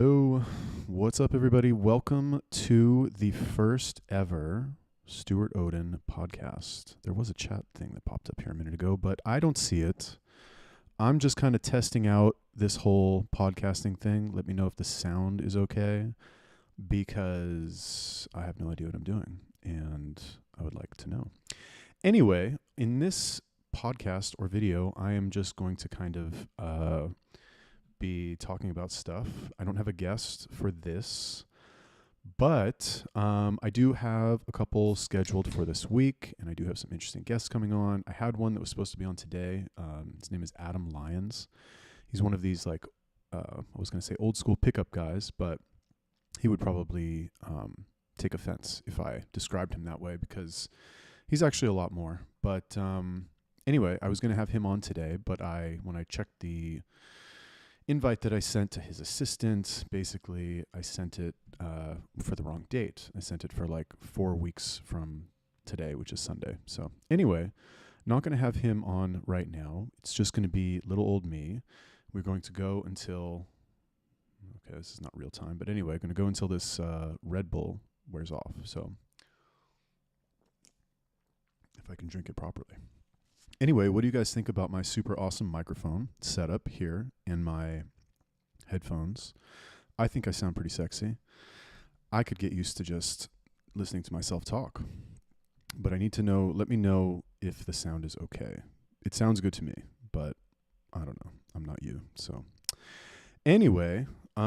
So, what's up, everybody? Welcome to the first ever Stuart Oden podcast. There was a chat thing that popped up here a minute ago, but I don't see it. I'm just kind of testing out this whole podcasting thing. Let me know if the sound is okay, because I have no idea what I'm doing, and I would like to know. Anyway, in this podcast or video, I am just going to kind of be talking about stuff. I don't have a guest for this, but I do have a couple scheduled for this week, and I do have some interesting guests coming on. I had one that was supposed to be on today. His name is Adam Lyons. He's one of these, like, I was going to say old school pickup guys, but he would probably take offense if I described him that way, because he's actually a lot more. But anyway, I was going to have him on today, but when I checked the invite that I sent to his assistant, basically I sent it for the wrong date. I sent it for like 4 weeks from today, which is Sunday. So anyway, not going to have him on right now. It's just going to be little old me. We're going to go until, okay, this is not real time, but anyway, going to go until this Red Bull wears off. So if I can drink it properly. Anyway, what do you guys think about my super awesome microphone setup here and my headphones? I think I sound pretty sexy. I could get used to just listening to myself talk, but I need to know, let me know if the sound is okay. It sounds good to me, but I don't know. I'm not you. So anyway, yeah,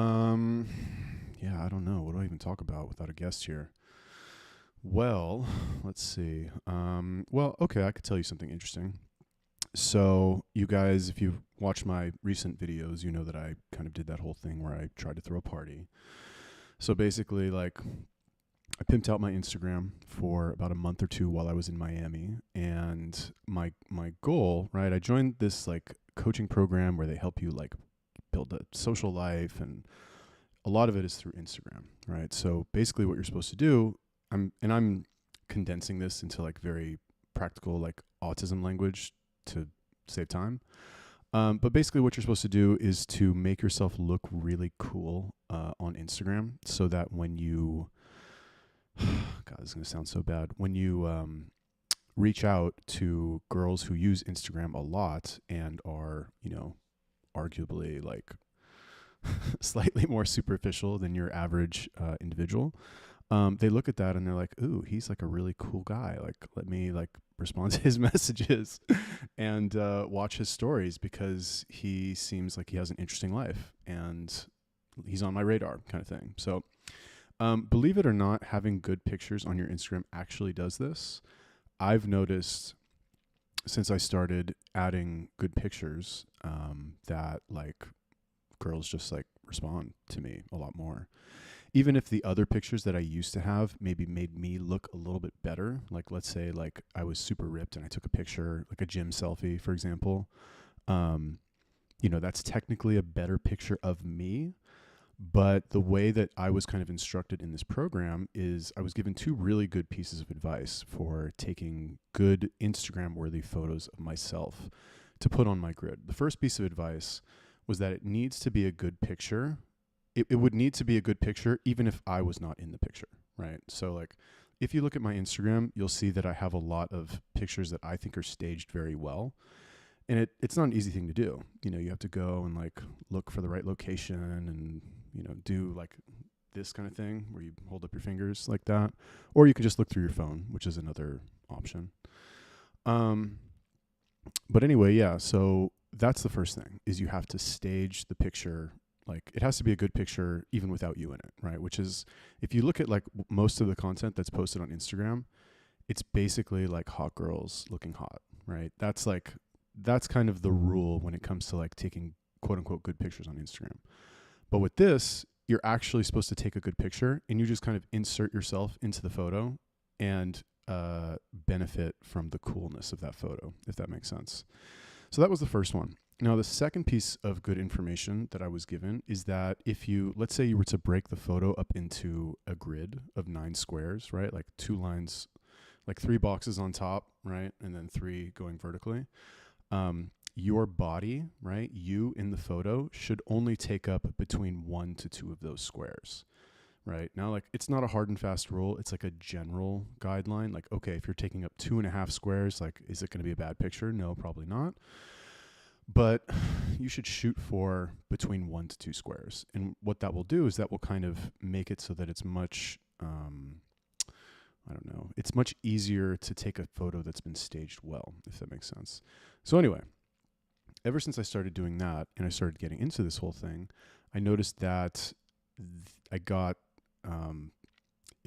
I don't know. What do I even talk about without a guest here? Well, let's see. Okay, I could tell you something interesting. So you guys, if you've watched my recent videos, you know that I kind of did that whole thing where I tried to throw a party. So basically, like, I pimped out my Instagram for about a month or two while I was in Miami. And my goal, right, I joined this, like, coaching program where they help you, like, build a social life. And a lot of it is through Instagram, right? So basically what you're supposed to do, I'm condensing this into, like, very practical, like, autism language to save time. But basically what you're supposed to do is to make yourself look really cool on Instagram, so that when you, God, this is going to sound so bad, when you reach out to girls who use Instagram a lot and are, arguably, like, slightly more superficial than your average individual, they look at that and they're like, ooh, he's like a really cool guy. Like, let me, like, respond to his messages and watch his stories, because he seems like he has an interesting life and he's on my radar, kind of thing. So believe it or not, having good pictures on your Instagram actually does this. I've noticed since I started adding good pictures that, like, girls just, like, respond to me a lot more. Even if the other pictures that I used to have maybe made me look a little bit better, like, let's say, like, I was super ripped and I took a picture, like a gym selfie, for example, that's technically a better picture of me. But the way that I was kind of instructed in this program is I was given two really good pieces of advice for taking good Instagram-worthy photos of myself to put on my grid. The first piece of advice was that it needs to be a good picture. It would need to be a good picture even if I was not in the picture, right? So, like, if you look at my Instagram, you'll see that I have a lot of pictures that I think are staged very well. And it's not an easy thing to do. You have to go and, like, look for the right location and, do, like, this kind of thing where you hold up your fingers like that. Or you could just look through your phone, which is another option. But anyway, yeah, so that's the first thing, is you have to stage the picture. Like, it has to be a good picture even without you in it, right? Which is, if you look at, like, most of the content that's posted on Instagram, it's basically like hot girls looking hot, right? That's kind of the rule when it comes to, like, taking quote unquote good pictures on Instagram. But with this, you're actually supposed to take a good picture and you just kind of insert yourself into the photo and benefit from the coolness of that photo, if that makes sense. So that was the first one. Now, the second piece of good information that I was given is that if let's say you were to break the photo up into a grid of 9 squares, right? Like 2 lines, like 3 boxes on top, right? And then 3 going vertically. your body, right? You in the photo should only take up between 1 to 2 of those squares, right? Now, like, it's not a hard and fast rule. It's like a general guideline. Like, okay, if you're taking up 2.5 squares, like, is it going to be a bad picture? No, probably not. But you should shoot for between 1 to 2 squares. And what that will do is that will kind of make it so that it's much, I don't know, it's much easier to take a photo that's been staged well, if that makes sense. So anyway, ever since I started doing that and I started getting into this whole thing, I noticed that I got,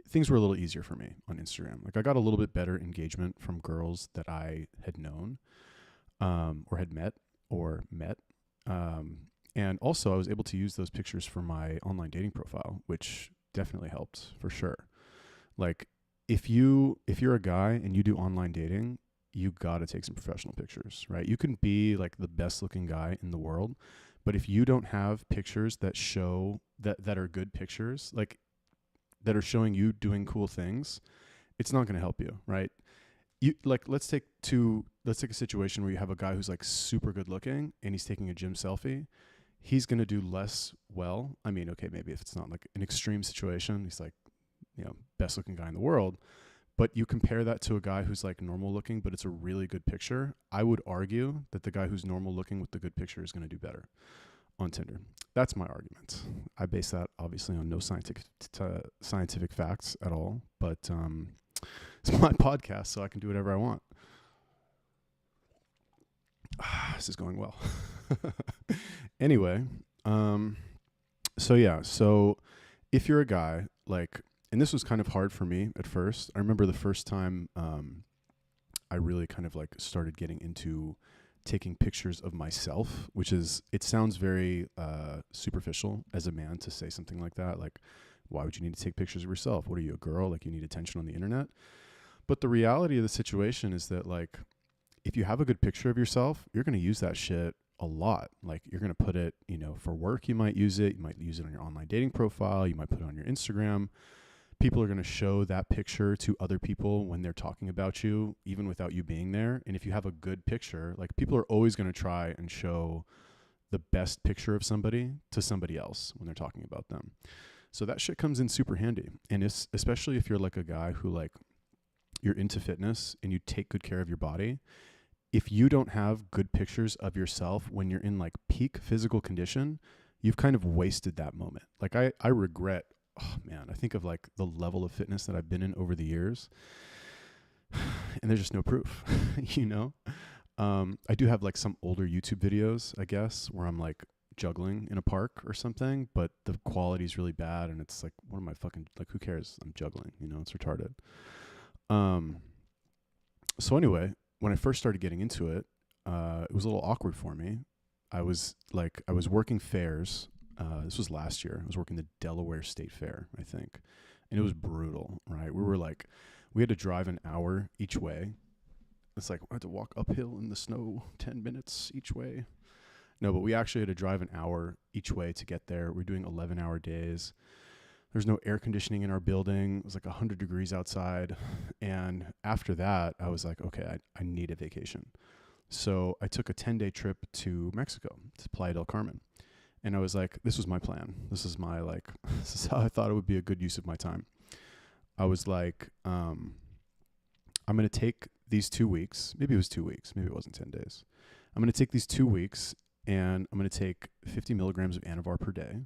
things were a little easier for me on Instagram. Like, I got a little bit better engagement from girls that I had known, or had met. And also I was able to use those pictures for my online dating profile, which definitely helped for sure. Like, if you're a guy and you do online dating, you got to take some professional pictures, right? You can be like the best looking guy in the world, but if you don't have pictures that show that are good pictures, like that are showing you doing cool things, it's not going to help you, right? You like, let's take a situation where you have a guy who's like super good looking and he's taking a gym selfie. He's going to do less well. I mean, okay, maybe if it's not like an extreme situation, he's like, best looking guy in the world. But you compare that to a guy who's like normal looking, but it's a really good picture. I would argue that the guy who's normal looking with the good picture is going to do better on Tinder. That's my argument. I base that obviously on no scientific facts at all, but it's my podcast, so I can do whatever I want. This is going well. Anyway, so if you're a guy, like, and this was kind of hard for me at first. I remember the first time I really kind of like started getting into taking pictures of myself, which is, it sounds very superficial as a man to say something like that. Like, why would you need to take pictures of yourself? What are you, a girl? Like, you need attention on the internet? But the reality of the situation is that, like, if you have a good picture of yourself, you're going to use that shit a lot. Like, you're going to put it, for work, you might use it. You might use it on your online dating profile. You might put it on your Instagram. People are going to show that picture to other people when they're talking about you, even without you being there. And if you have a good picture, like, people are always going to try and show the best picture of somebody to somebody else when they're talking about them. So that shit comes in super handy. And it's, especially if you're like a guy who, like, you're into fitness and you take good care of your body, if you don't have good pictures of yourself when you're in like peak physical condition, you've kind of wasted that moment. Like, I regret, oh man, I think of like the level of fitness that I've been in over the years, and there's just no proof, I do have like some older YouTube videos, I guess, where I'm like juggling in a park or something, but the quality is really bad. And it's like, what am I fucking, like, who cares? I'm juggling, it's retarded. So anyway, when I first started getting into it, it was a little awkward for me. I was working fairs. This was last year. I was working the Delaware State Fair, I think. And it was brutal, right? We had to drive an hour each way. It's like, I had to walk uphill in the snow 10 minutes each way. No, but we actually had to drive an hour each way to get there. We're doing 11-hour days. There's no air conditioning in our building. It was like 100 degrees outside. And after that, I was like, okay, I need a vacation. So I took a 10-day trip to Mexico, to Playa del Carmen. And I was like, this was my plan. This is how I thought it would be a good use of my time. I was like, I'm going to take these 2 weeks. Maybe it was 2 weeks. Maybe it wasn't 10 days. I'm going to take these 2 weeks and I'm going to take 50 milligrams of Anavar per day.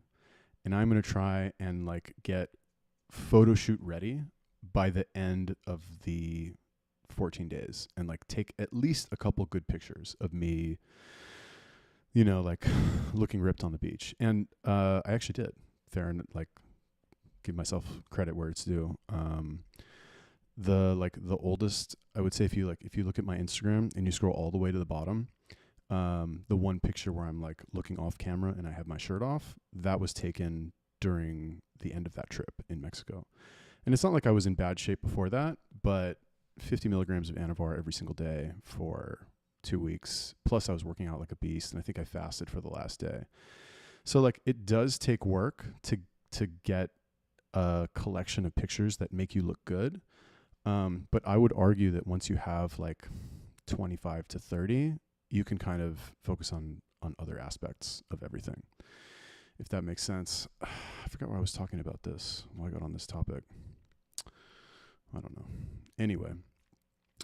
And I'm going to try and like get photo shoot ready by the end of the 14 days and like take at least a couple good pictures of me, like looking ripped on the beach. And I actually did. Fair, and like, give myself credit where it's due. The oldest, I would say, if you look at my Instagram and you scroll all the way to the bottom, the one picture where I'm like looking off camera and I have my shirt off, that was taken during the end of that trip in Mexico. And it's not like I was in bad shape before that, but 50 milligrams of Anavar every single day for 2 weeks. Plus I was working out like a beast, and I think I fasted for the last day. So like, it does take work to get a collection of pictures that make you look good. But I would argue that once you have like 25 to 30, you can kind of focus on other aspects of everything, if that makes sense. I forgot why I was talking about this, why I got on this topic. I don't know. Anyway,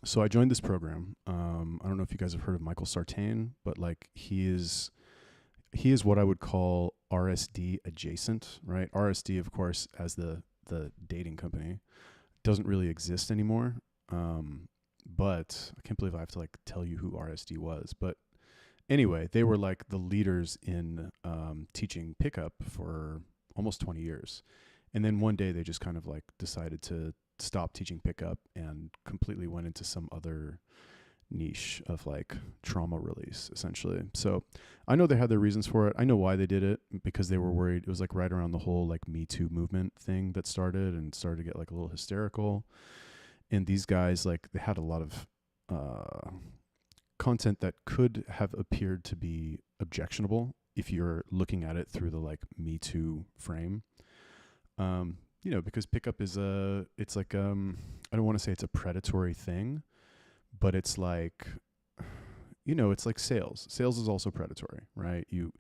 so I joined this program. I don't know if you guys have heard of Michael Sartain, but like he is what I would call RSD adjacent, right? RSD, of course, as the dating company, doesn't really exist anymore. But I can't believe I have to like tell you who RSD was. But anyway, they were like the leaders in teaching pickup for almost 20 years. And then one day they just kind of like decided to stop teaching pickup and completely went into some other niche of like trauma release, essentially. So I know they had their reasons for it. I know why they did it, because they were worried. It was like right around the whole like Me Too movement thing that started to get like a little hysterical. And these guys, like, they had a lot of content that could have appeared to be objectionable if you're looking at it through the like Me Too frame. Because pickup is it's like, I don't want to say it's a predatory thing, but it's like, it's like sales. Sales is also predatory, right? You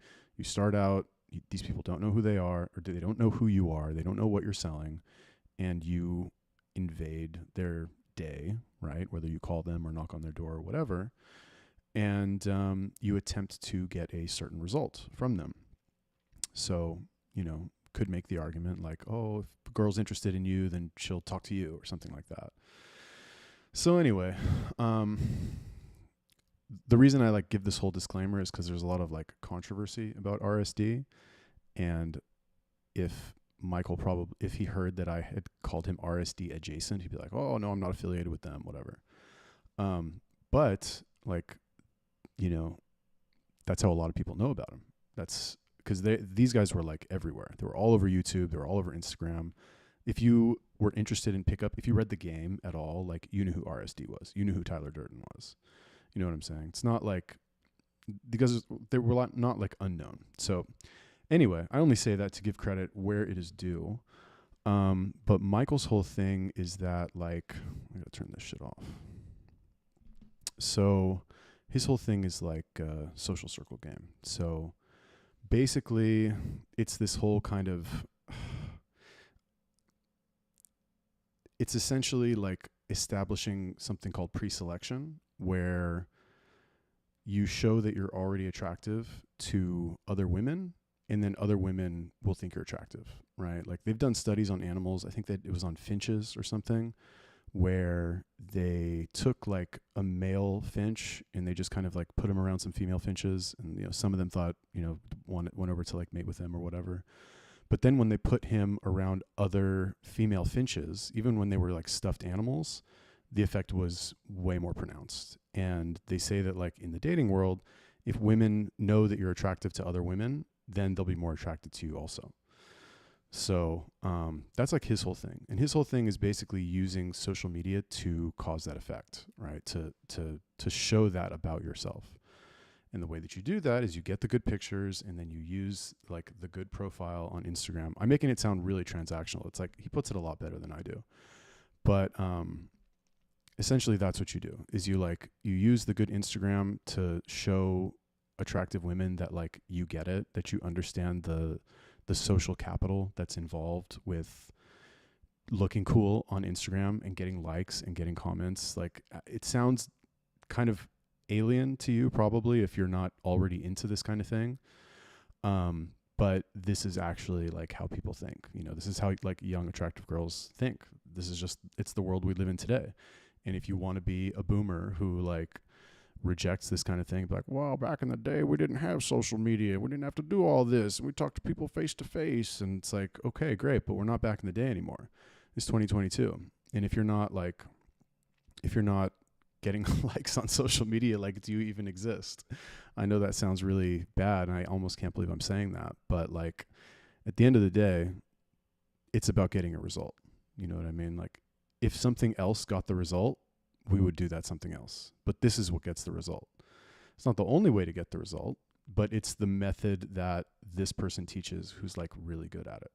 start out, these people don't know who they are, or they don't know who you are. They don't know what you're selling, and you invade their day, right? Whether you call them or knock on their door or whatever, and you attempt to get a certain result from them. So, could make the argument like, oh, if a girl's interested in you, then she'll talk to you or something like that. So anyway, the reason I like give this whole disclaimer is because there's a lot of like controversy about RSD, and if he heard that I had called him RSD adjacent, he'd be like, oh no, I'm not affiliated with them, whatever. But like, that's how a lot of people know about him. That's because these guys were like everywhere. They were all over YouTube. They were all over Instagram. If you were interested in pickup, if you read the game at all, like, you knew who RSD was. You knew who Tyler Durden was. You know what I'm saying? It's not like, because they were not like unknown. So anyway, I only say that to give credit where it is due. But Michael's whole thing is that, like, I gotta turn this shit off. So his whole thing is like a social circle game. So basically, it's this whole kind of, it's essentially like establishing something called pre-selection, where you show that you're already attractive to other women, and then other women will think you're attractive, right? Like, they've done studies on animals. I think that it was on finches or something, where they took like a male finch and they just kind of like put him around some female finches, and some of them thought, went over to like mate with him or whatever. But then when they put him around other female finches, even when they were like stuffed animals, the effect was way more pronounced. And they say that, like, in the dating world, if women know that you're attractive to other women, then they'll be more attracted to you also. So that's like his whole thing. And his whole thing is basically using social media to cause that effect, right? To show that about yourself. And the way that you do that is you get the good pictures, and then you use like the good profile on Instagram. I'm making it sound really transactional. It's like, he puts it a lot better than I do. But essentially that's what you do, is you use the good Instagram to show attractive women that, like, you get it, that you understand the social capital that's involved with looking cool on Instagram and getting likes and getting comments. Like, it sounds kind of alien to you probably if you're not already into this kind of thing. But this is actually like how people think. This is how like young attractive girls think. This is just, it's the world we live in today. And if you want to be a boomer who like rejects this kind of thing, like, well, back in the day we didn't have social media, we didn't have to do all this, we talked to people face to face, and it's like, okay, great, but we're not back in the day anymore. It's 2022. And if you're not getting likes on social media, like, do you even exist? I know that sounds really bad, and I almost can't believe I'm saying that, but like, at the end of the day, it's about getting a result. You know what I mean? Like, if something else got the result, we would do that something else. But this is what gets the result. It's not the only way to get the result, but it's the method that this person teaches who's like really good at it.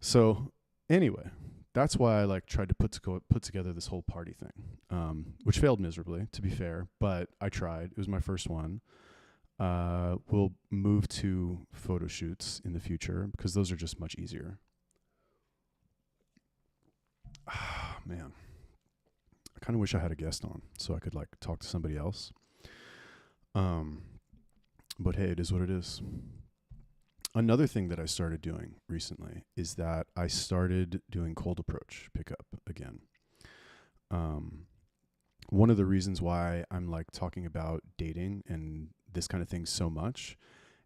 So anyway, that's why I like tried to put together this whole party thing, which failed miserably, to be fair, but I tried. It was my first one. We'll move to photo shoots in the future because those are just much easier. Man, I kind of wish I had a guest on so I could like talk to somebody else. But hey, it is what it is. Another thing that I started doing recently is that I started doing cold approach pickup again. One of the reasons why I'm like talking about dating and this kind of thing so much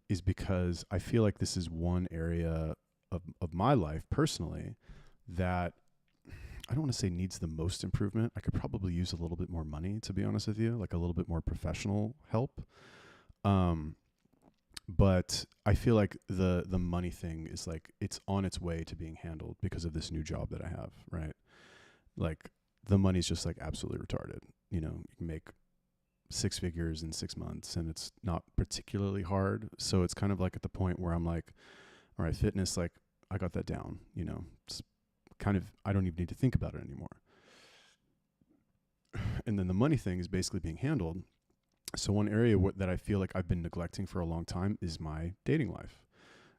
is because I feel like this is one area of my life personally that I don't want to say needs the most improvement. I could probably use a little bit more money, to be honest with you, like a little bit more professional help. But I feel like the money thing is like it's on its way to being handled because of this new job that I have, right? Like the money's just like absolutely retarded. You know, you can make 6 figures in 6 months and it's not particularly hard. So it's kind of like at the point where I'm like, all right, fitness, like I got that down, you know, it's kind of, I don't even need to think about it anymore. And then the money thing is basically being handled. So one area that I feel like I've been neglecting for a long time is my dating life.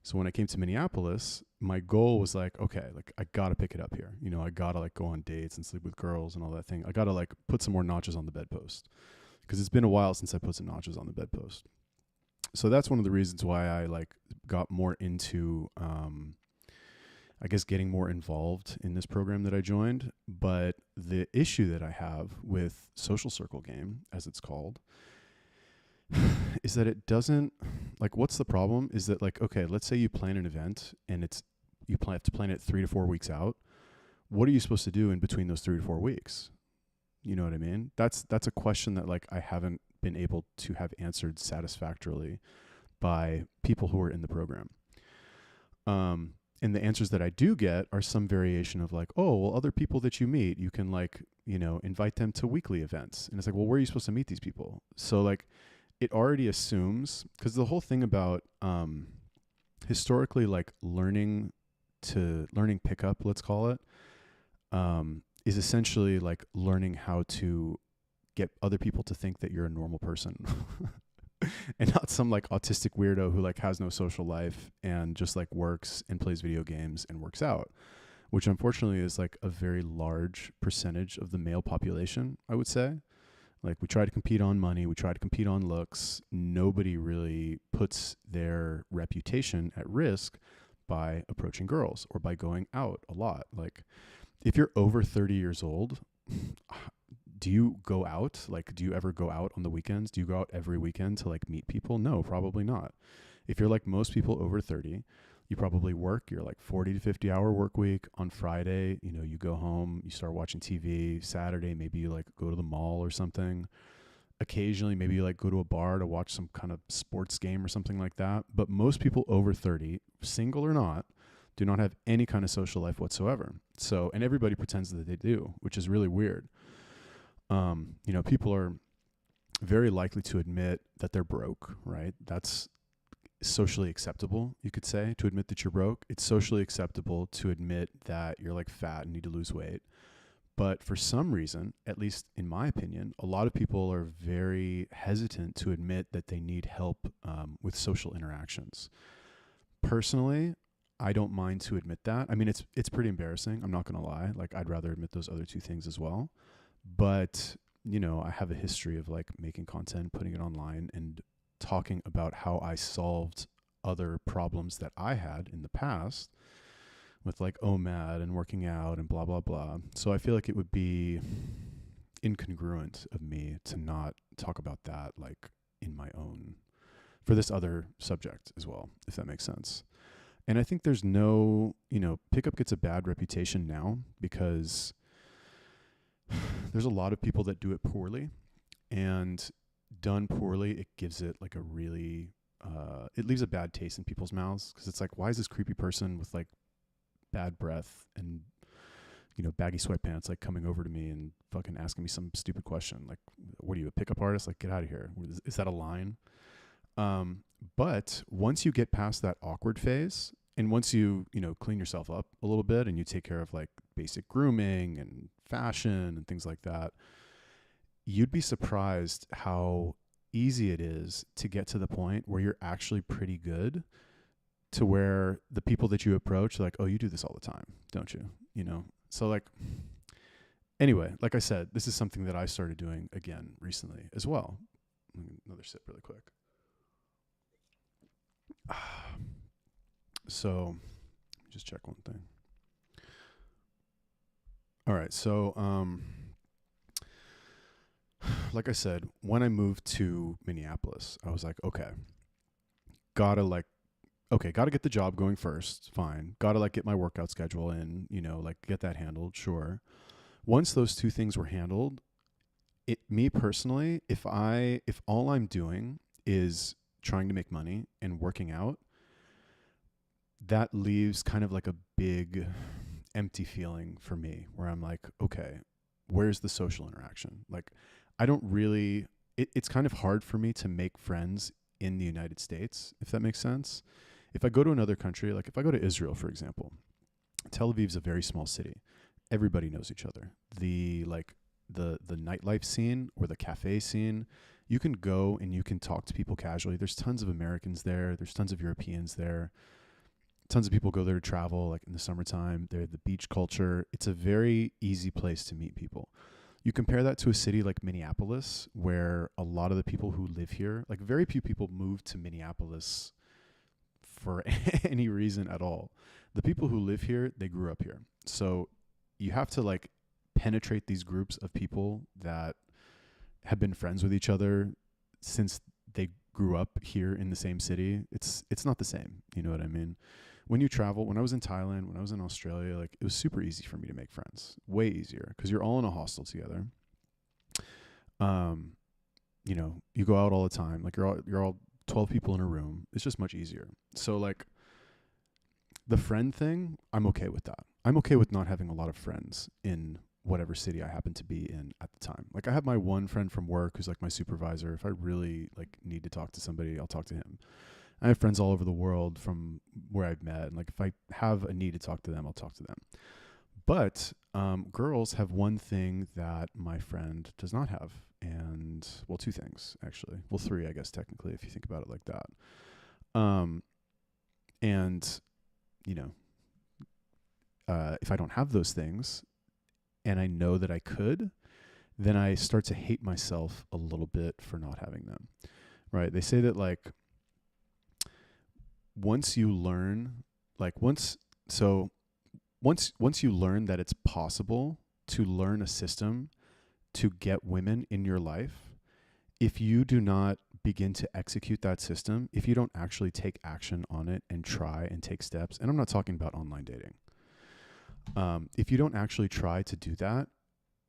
So when I came to Minneapolis, my goal was like, okay, like I got to pick it up here. You know, I got to like go on dates and sleep with girls and all that thing. I got to like put some more notches on the bedpost because it's been a while since I put some notches on the bedpost. So that's one of the reasons why I like got more into, I guess, getting more involved in this program that I joined. But the issue that I have with Social Circle Game, as it's called, is that it doesn't, like, what's the problem is that, like, okay, let's say you plan an event and have to plan it 3 to 4 weeks out. What are you supposed to do in between those 3 to 4 weeks? You know what I mean? That's a question that like I haven't been able to have answered satisfactorily by people who are in the program. And the answers that I do get are some variation of like, oh, well, other people that you meet, you can like, you know, invite them to weekly events. And it's like, well, where are you supposed to meet these people? So like, it already assumes, because the whole thing about historically like learning pickup, let's call it, is essentially like learning how to get other people to think that you're a normal person and not some like autistic weirdo who like has no social life and just like works and plays video games and works out, which unfortunately is like a very large percentage of the male population, I would say. Like we try to compete on money, we try to compete on looks. Nobody really puts their reputation at risk by approaching girls or by going out a lot. Like if you're over 30 years old, do you go out? Like, do you ever go out on the weekends? Do you go out every weekend to like meet people? No, probably not. If you're like most people over 30, you probably work your like 40 to 50 hour work week. On Friday, you know, you go home, you start watching TV. Saturday, maybe you like go to the mall or something. Occasionally, maybe you like go to a bar to watch some kind of sports game or something like that. But most people over 30, single or not, do not have any kind of social life whatsoever. So, and everybody pretends that they do, which is really weird. You know, people are very likely to admit that they're broke, right? That's socially acceptable, you could say, to admit that you're broke. It's socially acceptable to admit that you're like fat and need to lose weight. But for some reason, at least in my opinion, a lot of people are very hesitant to admit that they need help with social interactions. Personally, I don't mind to admit that. I mean, it's pretty embarrassing. I'm not going to lie. Like, I'd rather admit those other two things as well. But, you know, I have a history of like making content, putting it online, and talking about how I solved other problems that I had in the past with like OMAD and working out and blah, blah, blah. So I feel like it would be incongruent of me to not talk about that like in my own, for this other subject as well, if that makes sense. And I think there's no, you know, pickup gets a bad reputation now because there's a lot of people that do it poorly, and done poorly, it gives it like a really, it leaves a bad taste in people's mouths because it's like, why is this creepy person with like bad breath and, you know, baggy sweatpants like coming over to me and fucking asking me some stupid question? Like, what are you, a pickup artist? Like, get out of here. Is that a line? But once you get past that awkward phase, And once you, clean yourself up a little bit and you take care of like basic grooming and fashion and things like that, you'd be surprised how easy it is to get to the point where you're actually pretty good, to where the people that you approach are like, oh, you do this all the time, don't you? So like, anyway, like I said, this is something that I started doing again recently as well. Another sip really quick. So just check one thing. All right. So, like I said, when I moved to Minneapolis, I was like, gotta get the job going first. Fine. Gotta like get my workout schedule in, like get that handled. Sure. Once those two things were handled, me personally, if all I'm doing is trying to make money and working out, that leaves kind of like a big empty feeling for me, where I'm like, okay, where's the social interaction? Like, I don't really, it's kind of hard for me to make friends in the United States, if that makes sense. If I go to another country, like if I go to Israel, for example, Tel Aviv's a very small city. Everybody knows each other. The nightlife scene or the cafe scene, you can go and you can talk to people casually. There's tons of Americans there. There's tons of Europeans there. Tons of people go there to travel, like in the summertime. They're the beach culture. It's a very easy place to meet people. You compare that to a city like Minneapolis, where a lot of the people who live here, like very few people move to Minneapolis for any reason at all. The people who live here, they grew up here. So you have to like penetrate these groups of people that have been friends with each other since they grew up here in the same city. It's not the same. You know what I mean? When you travel, when I was in Thailand, when I was in Australia, like it was super easy for me to make friends. Way easier, because you're all in a hostel together. You go out all the time. Like you're all 12 people in a room. It's just much easier. So like the friend thing, I'm okay with that. I'm okay with not having a lot of friends in whatever city I happen to be in at the time. Like I have my one friend from work who's like my supervisor. If I really like need to talk to somebody, I'll talk to him. I have friends all over the world from where I've met. And like if I have a need to talk to them, I'll talk to them. But girls have one thing that my friend does not have. And well, two things actually. Well, three, I guess, technically, if you think about it like that. And if I don't have those things and I know that I could, then I start to hate myself a little bit for not having them. Right? They say that like, once you learn that it's possible to learn a system to get women in your life, if you do not begin to execute that system, if you don't actually take action on it and try and take steps, and I'm not talking about online dating. If you don't actually try to do that,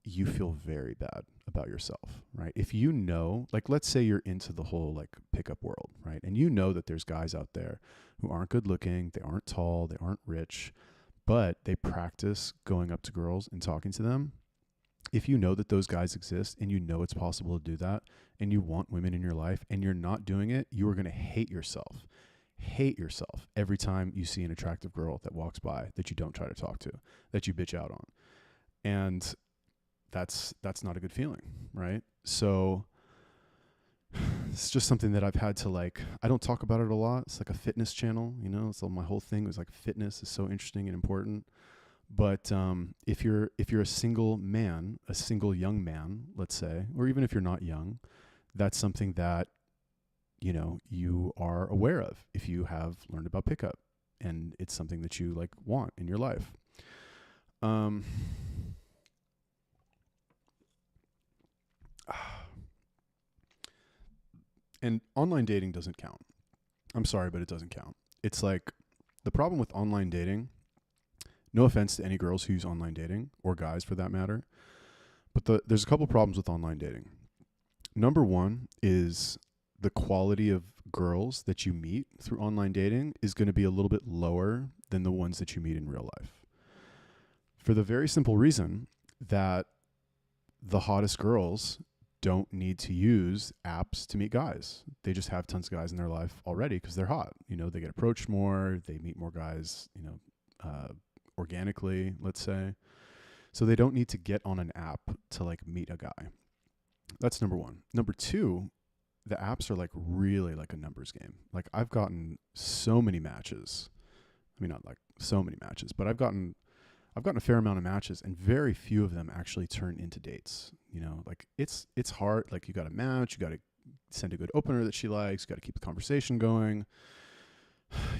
you feel very bad about yourself, right? If you know, like, let's say you're into the whole like pickup world, right? And you know that there's guys out there who aren't good looking, they aren't tall, they aren't rich, but they practice going up to girls and talking to them. If you know that those guys exist and you know it's possible to do that and you want women in your life and you're not doing it, you are going to hate yourself every time you see an attractive girl that walks by that you don't try to talk to, that you bitch out on. And that's not a good feeling, right? So it's just something that I've had to like, I don't talk about it a lot. It's like a fitness channel, so my whole thing was like fitness is so interesting and important. But if you're a single man, a single young man, let's say, or even if you're not young, that's something that, you are aware of if you have learned about pickup and it's something that you like want in your life. And online dating doesn't count. I'm sorry, but it doesn't count. It's like the problem with online dating, no offense to any girls who use online dating or guys for that matter, but there's a couple problems with online dating. Number one is the quality of girls that you meet through online dating is going to be a little bit lower than the ones that you meet in real life. For the very simple reason that the hottest girls don't need to use apps to meet guys. They just have tons of guys in their life already because they're hot. You know, they get approached more, they meet more guys, you know, organically, let's say. So they don't need to get on an app to like meet a guy. That's number one. Number two, the apps are like really like a numbers game. Like I've gotten so many matches. I mean, not like so many matches, but I've gotten a fair amount of matches, and very few of them actually turn into dates. You know, like it's hard. Like you got to match, you got to send a good opener that she likes, you got to keep the conversation going.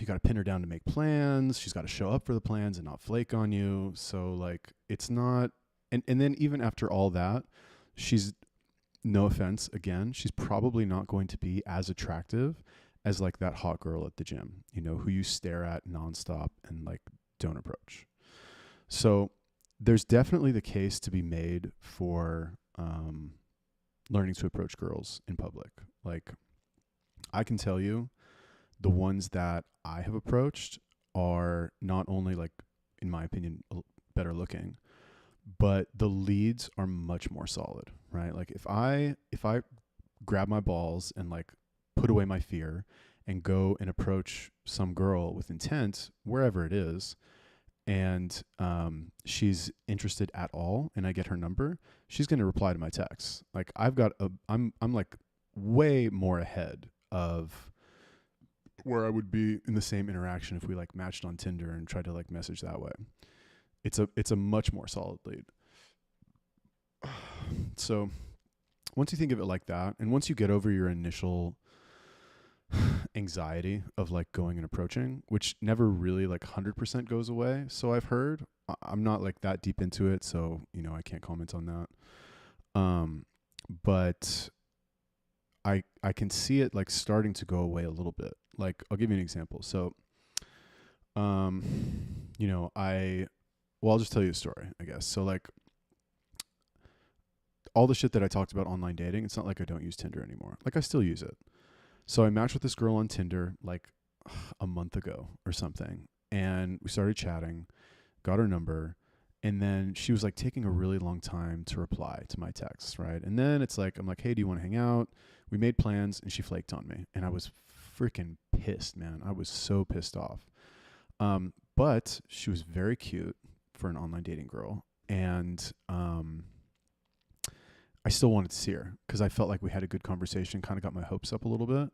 You got to pin her down to make plans. She's got to show up for the plans and not flake on you. So like it's not, and then even after all that, she's, no offense again, she's probably not going to be as attractive as like that hot girl at the gym, you know, who you stare at nonstop and like don't approach. So there's definitely the case to be made for learning to approach girls in public. Like I can tell you the ones that I have approached are not only like, in my opinion, better looking, but the leads are much more solid, right? Like if I grab my balls and like put away my fear and go and approach some girl with intent, wherever it is, and she's interested at all, and I get her number, she's going to reply to my text. Like I'm like way more ahead of where I would be in the same interaction if we like matched on Tinder and tried to like message that way. It's a much more solid lead. So once you think of it like that, and once you get over your initial anxiety of like going and approaching, which never really like 100% goes away, so I've heard, I'm not like that deep into it, so you know I can't comment on that. But I can see it like starting to go away a little bit. Like I'll give you an example. So you know, I'll just tell you a story, I guess. So like all the shit that I talked about online dating, it's not like I don't use Tinder anymore. Like I still use it. So I matched with this girl on Tinder like a month ago or something, and we started chatting, got her number, and then she was like taking a really long time to reply to my texts, right? And then it's like, I'm like, hey, do you want to hang out? We made plans, and she flaked on me, and I was freaking pissed, man. I was so pissed off. But she was very cute for an online dating girl, and I still wanted to see her because I felt like we had a good conversation, kind of got my hopes up a little bit.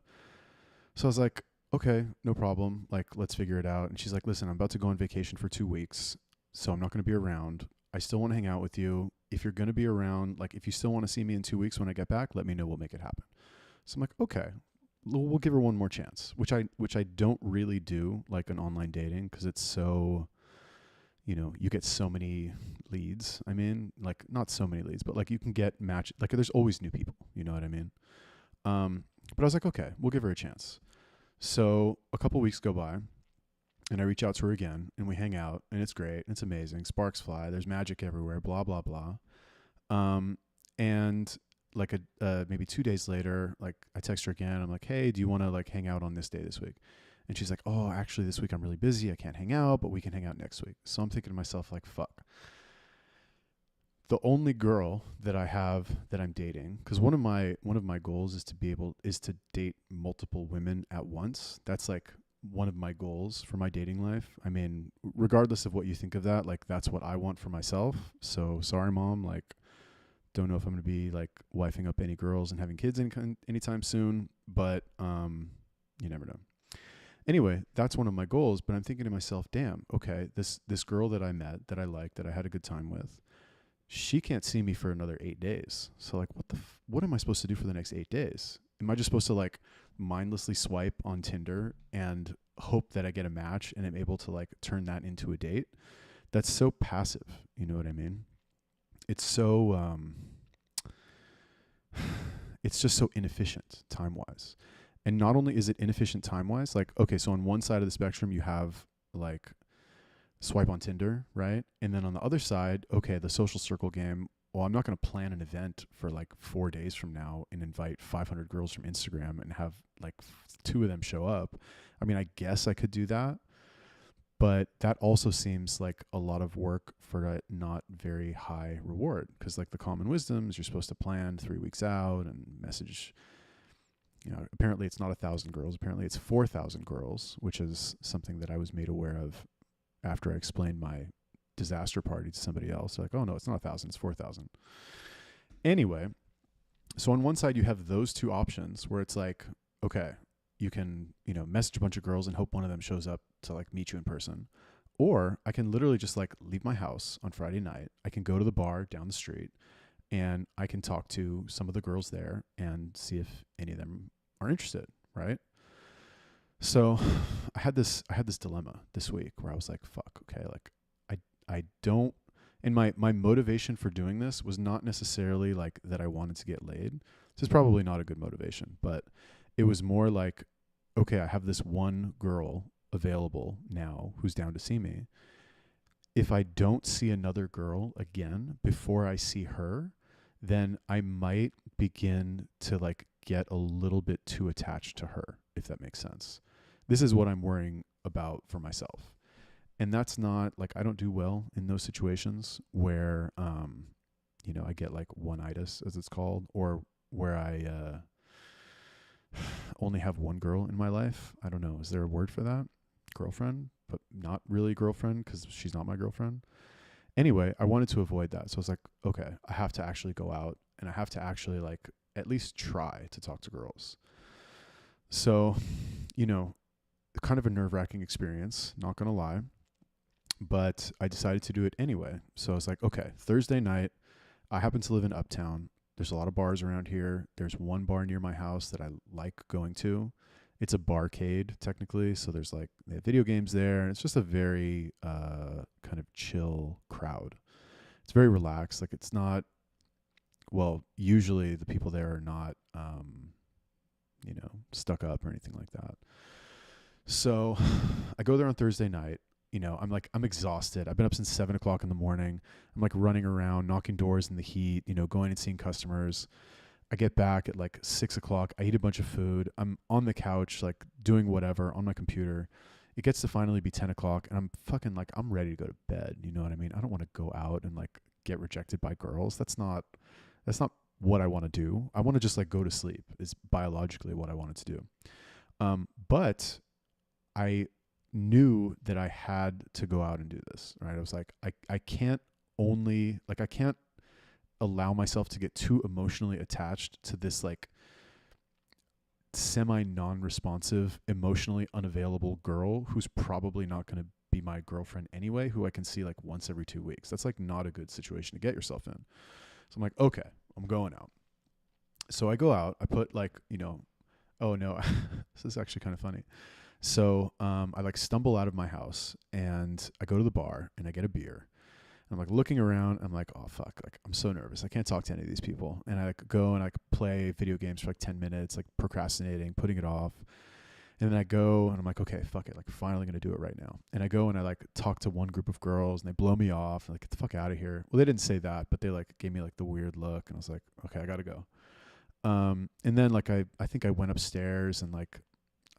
So I was like, okay, no problem. Like, let's figure it out. And she's like, listen, I'm about to go on vacation for 2 weeks, so I'm not going to be around. I still want to hang out with you. If you're going to be around, like if you still want to see me in 2 weeks when I get back, let me know. We'll make it happen. So I'm like, okay, we'll give her one more chance, which I don't really do like an online dating because it's so, you know, you get so many leads. I mean, like not so many leads, but like you can get match. Like there's always new people. You know what I mean? But I was like, okay, we'll give her a chance. So a couple weeks go by, and I reach out to her again, and we hang out, and it's great, it's amazing, sparks fly, there's magic everywhere, blah blah blah. And like maybe 2 days later, like I text her again. I'm like, hey, do you want to like hang out on this day this week? And she's like, oh, actually this week I'm really busy, I can't hang out, but we can hang out next week. So I'm thinking to myself like, fuck. The only girl that I have that I'm dating, because one of my goals is to date multiple women at once. That's like one of my goals for my dating life. I mean, regardless of what you think of that, like that's what I want for myself. So sorry, mom. Like, don't know if I'm going to be like wifing up any girls and having kids anytime soon, but you never know. Anyway, that's one of my goals. But I'm thinking to myself, damn, okay, this girl that I met, that I liked, that I had a good time with, she can't see me for another 8 days. So like, what am I supposed to do for the next 8 days? Am I just supposed to like mindlessly swipe on Tinder and hope that I get a match and I'm able to like turn that into a date? That's so passive. You know what I mean? It's so, it's just so inefficient time-wise. And not only is it inefficient time-wise, like, okay, so on one side of the spectrum, you have like swipe on Tinder, right? And then on the other side, okay, the social circle game. Well, I'm not going to plan an event for like 4 days from now and invite 500 girls from Instagram and have like 2 of them show up. I mean, I guess I could do that, But that also seems like a lot of work for a not very high reward, because like the common wisdom is you're supposed to plan 3 weeks out and message. Apparently it's not 1,000 girls. Apparently it's 4,000 girls, which is something that I was made aware of after I explained my disaster party to somebody else. They're like, oh no, it's not 1,000, it's 4,000. Anyway, so on one side you have those two options where it's like, okay, you can, message a bunch of girls and hope one of them shows up to like meet you in person. Or I can literally just like leave my house on Friday night. I can go to the bar down the street and I can talk to some of the girls there and see if any of them are interested, right? So I had this dilemma this week where I was like, fuck, okay, like I don't, and my motivation for doing this was not necessarily like that I wanted to get laid. This is probably not a good motivation, but it was more like, okay, I have this one girl available now who's down to see me. If I don't see another girl again before I see her, then I might begin to like get a little bit too attached to her, if that makes sense. This is what I'm worrying about for myself. And that's not like, I don't do well in those situations where, I get like one-itis as it's called, or where I only have one girl in my life. I don't know. Is there a word for that? Girlfriend, but not really girlfriend because she's not my girlfriend. Anyway, I wanted to avoid that. So I was like, okay, I have to actually go out and I have to actually like at least try to talk to girls. So, kind of a nerve-wracking experience, not going to lie, but I decided to do it anyway. So I was like, okay, Thursday night, I happen to live in Uptown. There's a lot of bars around here. There's one bar near my house that I like going to. It's a barcade technically. So there's like, they have video games there, and it's just a very kind of chill crowd. It's very relaxed. Like it's not, well, usually the people there are not, stuck up or anything like that. So I go there on Thursday night. I'm exhausted. I've been up since 7 o'clock in the morning. I'm like running around, knocking doors in the heat, going and seeing customers. I get back at like 6 o'clock. I eat a bunch of food. I'm on the couch, like doing whatever on my computer. It gets to finally be 10 o'clock and I'm fucking like, I'm ready to go to bed. You know what I mean? I don't want to go out and like get rejected by girls. That's not what I want to do. I want to just like go to sleep is biologically what I wanted to do. But I knew that I had to go out and do this, right? I was like, I can't allow myself to get too emotionally attached to this like semi non-responsive, emotionally unavailable girl who's probably not going to be my girlfriend anyway, who I can see like once every 2 weeks. That's like not a good situation to get yourself in. So I'm like, okay, I'm going out. So I go out, I put like, oh no, this is actually kind of funny. So I like stumble out of my house and I go to the bar and I get a beer. And I'm like looking around. I'm like, oh fuck, like I'm so nervous. I can't talk to any of these people. And I like go and I play video games for like 10 minutes, like procrastinating, putting it off. And then I go and I'm like, okay, fuck it. Like finally going to do it right now. And I go and I like talk to one group of girls and they blow me off. And like, get the fuck out of here. Well, they didn't say that, but they like gave me like the weird look. And I was like, okay, I got to go. And then like, I think I went upstairs and like,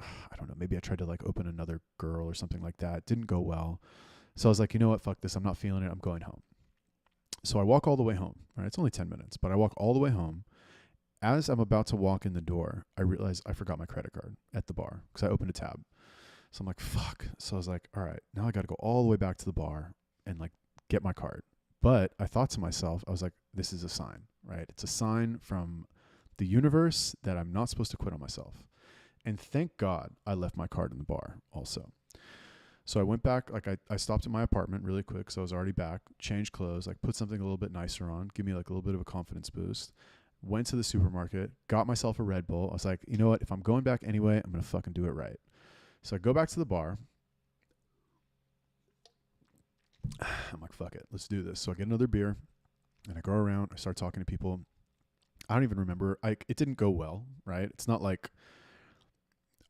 I don't know, maybe I tried to like open another girl or something like that. Didn't go well. So I was like, you know what? Fuck this. I'm not feeling it. I'm going home. So I walk all the way home. Right? It's only 10 minutes, but I walk all the way home. As I'm about to walk in the door, I realize I forgot my credit card at the bar because I opened a tab. So I'm like, fuck. So I was like, all right, now I got to go all the way back to the bar and like get my card. But I thought to myself, I was like, this is a sign, right? It's a sign from the universe that I'm not supposed to quit on myself. And thank God I left my card in the bar also. So I went back, like I stopped at my apartment really quick. So I was already back, changed clothes, like put something a little bit nicer on, give me like a little bit of a confidence boost. Went to the supermarket, got myself a Red Bull. I was like, you know what? If I'm going back anyway, I'm going to fucking do it right. So I go back to the bar. I'm like, fuck it. Let's do this. So I get another beer and I go around. I start talking to people. I don't even remember. It didn't go well, right? It's not like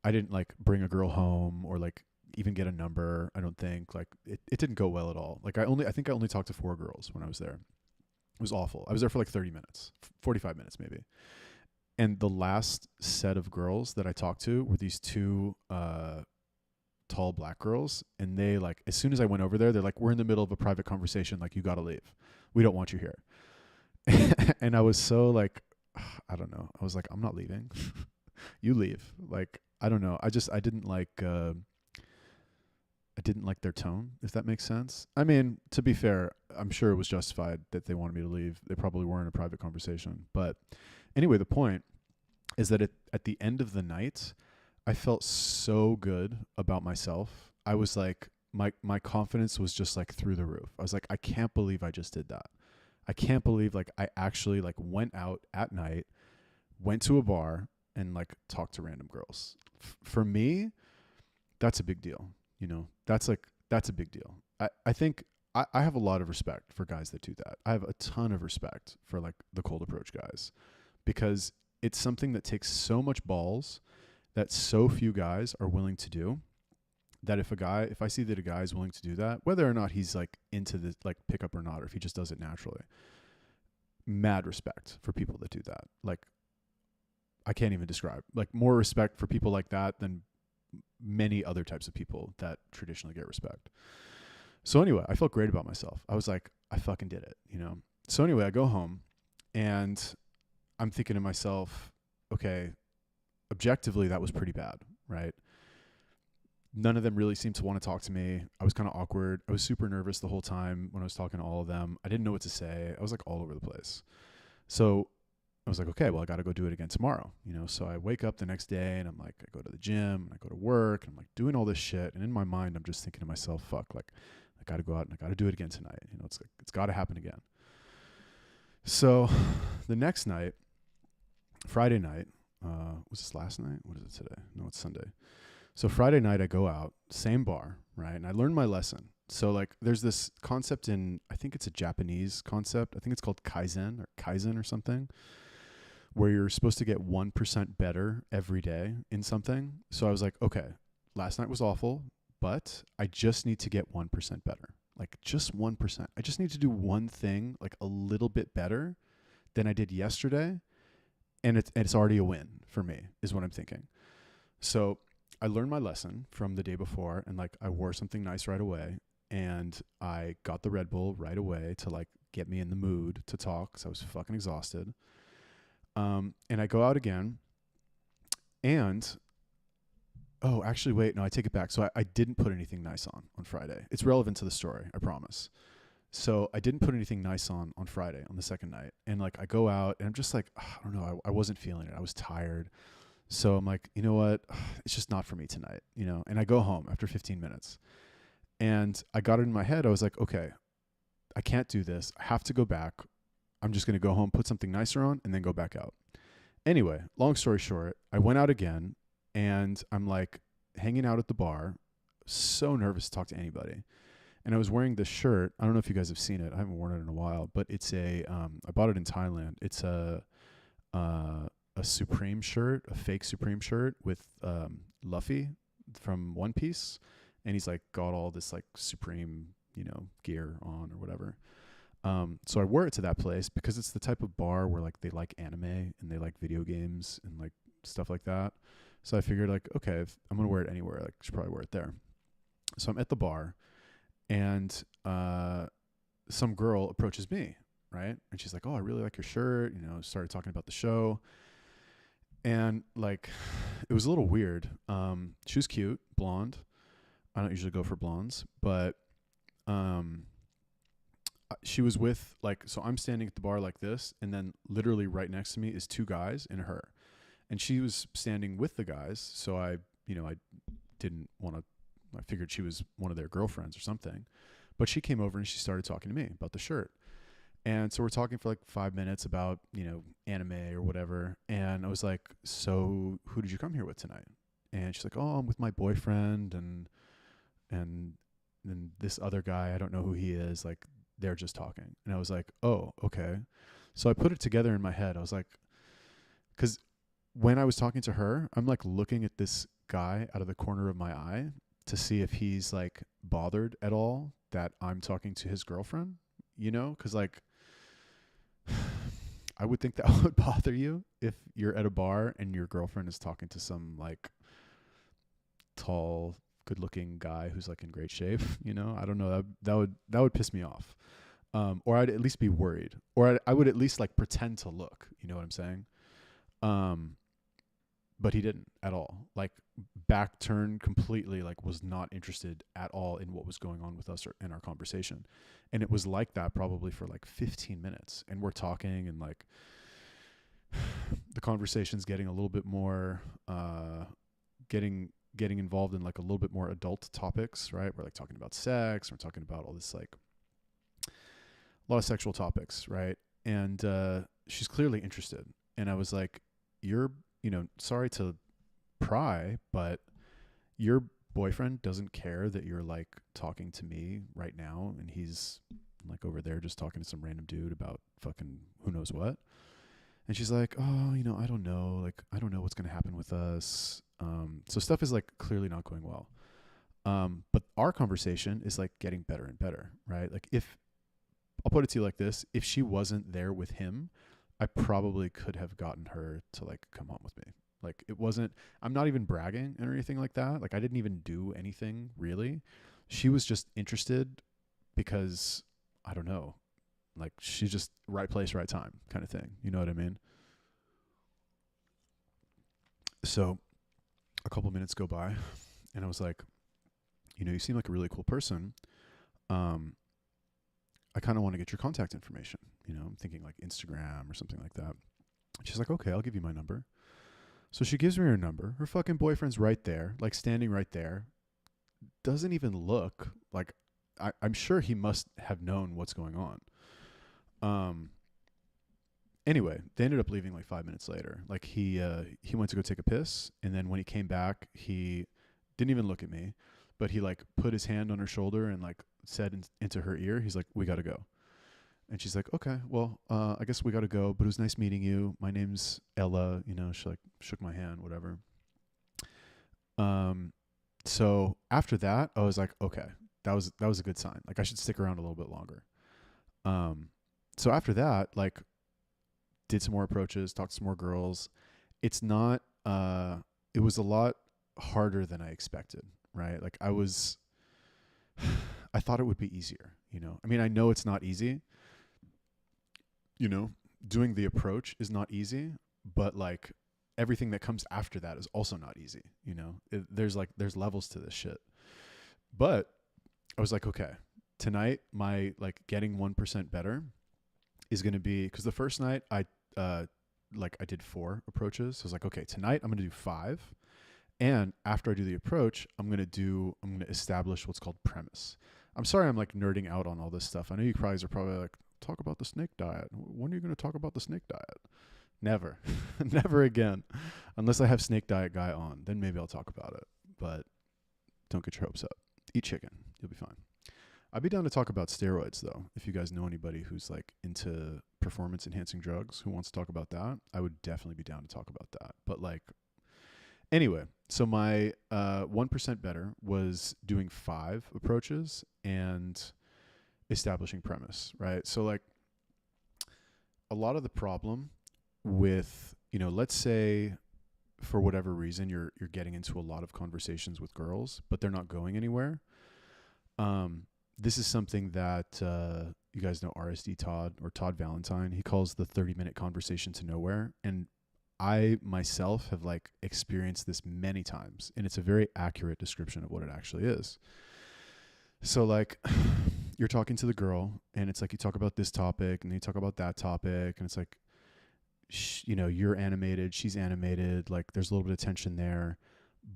I didn't like bring a girl home or like even get a number. I don't think like it didn't go well at all. Like I think I only talked to 4 girls when I was there. It was awful. I was there for like 30 minutes, 45 minutes maybe. And the last set of girls that I talked to were these 2 tall black girls, and they like, as soon as I went over there, they're like, we're in the middle of a private conversation, like, you got to leave, we don't want you here. And I was so like, I don't know, I was like, I'm not leaving. You leave. Like, I don't know, I didn't like I didn't like their tone, if that makes sense. I mean, to be fair, I'm sure it was justified that they wanted me to leave. They probably were in a private conversation. But anyway, the point is that at the end of the night, I felt so good about myself. I was like, my confidence was just like through the roof. I was like, I can't believe I just did that. I can't believe like I actually like went out at night, went to a bar and like talked to random girls. For me, that's a big deal. You know, that's a big deal. I think I have a lot of respect for guys that do that. I have a ton of respect for like the cold approach guys, because it's something that takes so much balls that so few guys are willing to do, that if I see that a guy is willing to do that, whether or not he's like into the like pickup or not, or if he just does it naturally, mad respect for people that do that. Like, I can't even describe, like, more respect for people like that than many other types of people that traditionally get respect. So anyway, I felt great about myself. I was like, I fucking did it, you know? So anyway, I go home and I'm thinking to myself, okay, objectively, that was pretty bad, right? None of them really seemed to want to talk to me. I was kind of awkward. I was super nervous the whole time when I was talking to all of them. I didn't know what to say. I was like all over the place. So I was like, okay, well, I got to go do it again tomorrow, you know? So I wake up the next day and I'm like, I go to the gym and I go to work and I'm like doing all this shit. And in my mind, I'm just thinking to myself, fuck, like, I got to go out and I got to do it again tonight. You know, it's like, it's got to happen again. So the next night, Friday night, was this last night? What is it today? No, it's Sunday. So Friday night I go out, same bar, right? And I learned my lesson. So like there's this concept in, I think it's a Japanese concept. I think it's called Kaizen or something, where you're supposed to get 1% better every day in something. So I was like, okay, last night was awful, but I just need to get 1% better. Like just 1%. I just need to do one thing like a little bit better than I did yesterday. And it's already a win for me, is what I'm thinking. So I learned my lesson from the day before, and like I wore something nice right away, and I got the Red Bull right away to like get me in the mood to talk, because I was fucking exhausted. And I go out again, and oh, actually, wait, no, I take it back. So I didn't put anything nice on Friday. It's relevant to the story, I promise. So I didn't put anything nice on Friday, on the second night. And like I go out and I'm just like, I don't know, I wasn't feeling it. I was tired. So I'm like, you know what? It's just not for me tonight, you know? And I go home after 15 minutes. And I got it in my head. I was like, okay, I can't do this. I have to go back. I'm just going to go home, put something nicer on, and then go back out. Anyway, long story short, I went out again and I'm like hanging out at the bar, so nervous to talk to anybody. And I was wearing this shirt. I don't know if you guys have seen it. I haven't worn it in a while, but it's I bought it in Thailand. It's a Supreme shirt, a fake Supreme shirt with Luffy from One Piece. And he's like got all this like Supreme, you know, gear on or whatever. So I wore it to that place because it's the type of bar where like they like anime and they like video games and like stuff like that. So I figured like, okay, if I'm going to wear it anywhere, like I should probably wear it there. So I'm at the bar and some girl approaches me, right? And she's like, oh, I really like your shirt. You know, started talking about the show. And like, it was a little weird. She was cute, blonde. I don't usually go for blondes, but she was with like, so I'm standing at the bar like this, and then literally right next to me is two guys and her. And she was standing with the guys. So I didn't want to, I figured she was one of their girlfriends or something. But she came over and she started talking to me about the shirt. And so we're talking for like 5 minutes about, you know, anime or whatever. And I was like, so who did you come here with tonight? And she's like, oh, I'm with my boyfriend and this other guy, I don't know who he is. Like, they're just talking. And I was like, oh, okay. So I put it together in my head. I was like, because when I was talking to her, I'm like looking at this guy out of the corner of my eye to see if he's like bothered at all that I'm talking to his girlfriend, you know? Because like, I would think that would bother you if you're at a bar and your girlfriend is talking to some like tall good looking guy who's like in great shape, you know, I don't know, that would piss me off. Or I'd at least be worried, or I would at least like pretend to look, you know what I'm saying? But he didn't at all. Like, back turned completely, like was not interested at all in what was going on with us or in our conversation. And it was like that probably for like 15 minutes. And we're talking, and like the conversation's getting a little bit more, getting involved in like a little bit more adult topics, right? We're like talking about sex, we're talking about all this, like a lot of sexual topics, right? And she's clearly interested. And I was like, you're, you know, sorry to pry, but your boyfriend doesn't care that you're like talking to me right now, and he's like over there just talking to some random dude about fucking who knows what. And she's like, oh, you know, I don't know. Like, I don't know what's going to happen with us. So stuff is like clearly not going well. But our conversation is like getting better and better, right? Like, if I'll put it to you like this, if she wasn't there with him, I probably could have gotten her to like come home with me. Like, it wasn't, I'm not even bragging or anything like that. Like, I didn't even do anything really. She was just interested because, I don't know, like, she's just right place, right time kind of thing. You know what I mean? So a couple minutes go by, and I was like, you know, you seem like a really cool person. I kind of want to get your contact information. You know, I'm thinking like Instagram or something like that. She's like, okay, I'll give you my number. So she gives me her number. Her fucking boyfriend's right there, like standing right there. Doesn't even look like, I'm sure he must have known what's going on. Anyway, they ended up leaving like 5 minutes later. Like, he went to go take a piss, and then when he came back, he didn't even look at me, but he like put his hand on her shoulder and like said into her ear, he's like, we got to go. And she's like, okay, well, I guess we got to go, but it was nice meeting you. My name's Ella. You know, she like shook my hand, whatever. So after that, I was like, okay, that was a good sign. Like, I should stick around a little bit longer. So after that, like, did some more approaches, talked to some more girls. It's not, it was a lot harder than I expected, right? Like, I thought it would be easier, you know? I mean, I know it's not easy. You know, doing the approach is not easy, but like everything that comes after that is also not easy. You know, there's levels to this shit. But I was like, okay, tonight my like getting 1% better is going to be, because the first night I did 4 approaches. So I was like, okay, tonight I'm going to do 5. And after I do the approach, I'm going to establish what's called premise. I'm sorry I'm like nerding out on all this stuff. I know you guys are probably like, talk about the snake diet. When are you going to talk about the snake diet? Never. Never again. Unless I have snake diet guy on, then maybe I'll talk about it. But don't get your hopes up. Eat chicken. You'll be fine. I'd be down to talk about steroids, though. If you guys know anybody who's like into performance enhancing drugs who wants to talk about that, I would definitely be down to talk about that. But like, anyway, so my 1% better was doing 5 approaches and establishing premise, right? So like, a lot of the problem with, you know, let's say for whatever reason you're getting into a lot of conversations with girls, but they're not going anywhere. This is something that you guys know, RSD Todd, or Todd Valentine. He calls the 30-minute conversation to nowhere, and I myself have like experienced this many times, and it's a very accurate description of what it actually is. So like, you're talking to the girl, and it's like you talk about this topic and then you talk about that topic, and it's like, you know, you're animated, she's animated, like there's a little bit of tension there,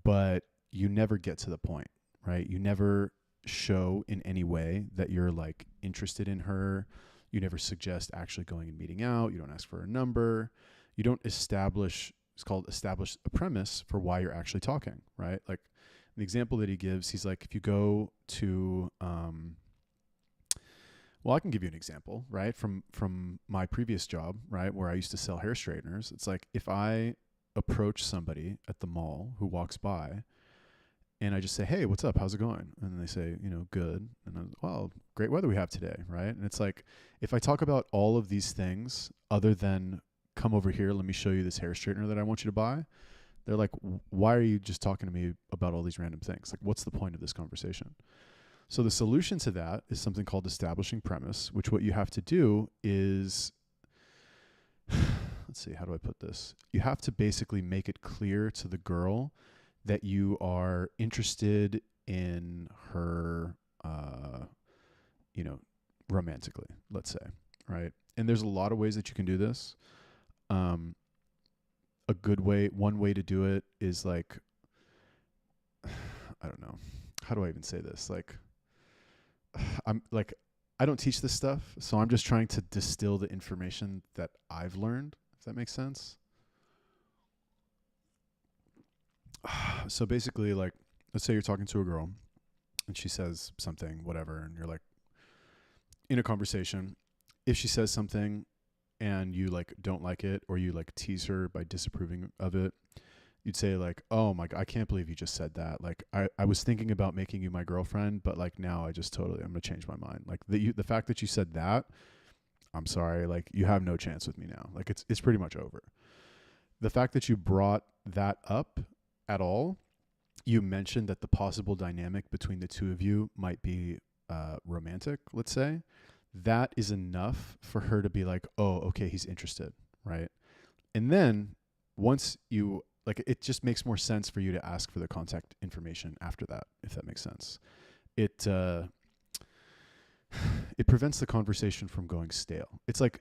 but you never get to the point, right? You never show in any way that you're like interested in her. You never suggest actually going and meeting out. You don't ask for a number. You don't establish, it's called establish a premise for why you're actually talking, right? Like, the example that he gives, he's like, if you go to, well, I can give you an example, right? From my previous job, right? Where I used to sell hair straighteners. It's like, if I approach somebody at the mall who walks by and I just say, hey, what's up? How's it going? And they say, you know, good. And I'm, well, great weather we have today, right? And it's like, if I talk about all of these things other than come over here, let me show you this hair straightener that I want you to buy, They're like, why are you just talking to me about all these random things? Like, what's the point of this conversation? So the solution to that is something called establishing premise, which what you have to do is, let's see, how do I put this? You have to basically make it clear to the girl that you are interested in her, romantically, let's say, right? And there's a lot of ways that you can do this. A good way, one way to do it is like, I don't know, how do I even say this? Like, I don't teach this stuff, so I'm just trying to distill the information that I've learned, if that makes sense. So basically, like, let's say you're talking to a girl and she says something, whatever, and you're like in a conversation. If she says something and you like don't like it, or you like tease her by disapproving of it, you'd say like, oh my God, I can't believe you just said that. Like, I was thinking about making you my girlfriend, but like now I'm gonna change my mind. Like the fact that you said that, I'm sorry, like you have no chance with me now. Like it's pretty much over. The fact that you brought that up at all, you mentioned that the possible dynamic between the two of you might be romantic, let's say, that is enough for her to be like, oh, okay, he's interested, right? And then once you, like, it just makes more sense for you to ask for the contact information after that, if that makes sense. It prevents the conversation from going stale. It's like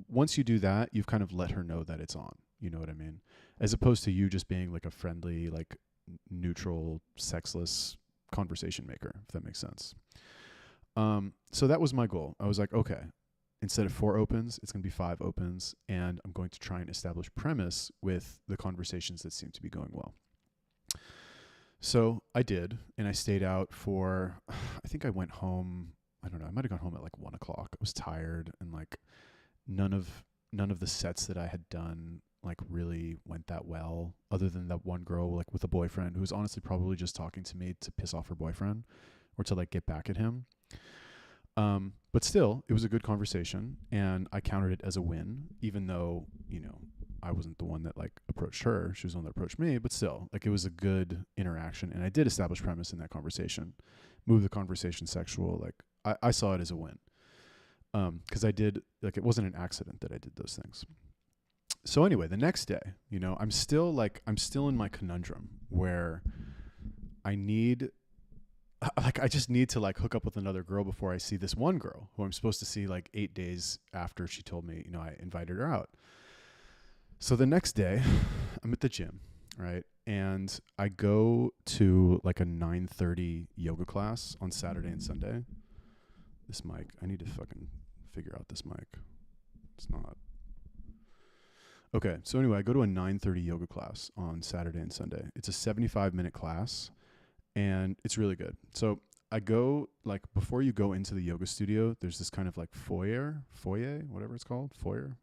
once you do that, you've kind of let her know that it's on. You know what I mean? As opposed to you just being like a friendly, like neutral, sexless conversation maker, if that makes sense. So that was my goal. I was like, okay, instead of 4 opens, it's going to be 5 opens, and I'm going to try and establish premise with the conversations that seem to be going well. So I did, and I stayed out for, I think I went home, I don't know, I might have gone home at like 1 o'clock. I was tired, and like none of the sets that I had done like really went that well, other than that one girl like with a boyfriend who was honestly probably just talking to me to piss off her boyfriend or to like get back at him. But still, it was a good conversation, and I counted it as a win, even though, you know, I wasn't the one that like approached her. She was the one that approached me, but still, like, it was a good interaction, and I did establish premise in that conversation, move the conversation sexual. Like, I saw it as a win. 'Cause I did, like, it wasn't an accident that I did those things. So anyway, the next day, you know, I'm still in my conundrum where I just need to like hook up with another girl before I see this one girl who I'm supposed to see like 8 days after she told me, you know, I invited her out. So the next day I'm at the gym, right? And I go to like a 9:30 yoga class on Saturday and Sunday. This mic, I need to fucking figure out this mic. It's not. Okay, so anyway, I go to a 9:30 yoga class on Saturday and Sunday. It's a 75-minute class, and it's really good. So I go, like, before you go into the yoga studio, there's this kind of like foyer, whatever it's called, foyer.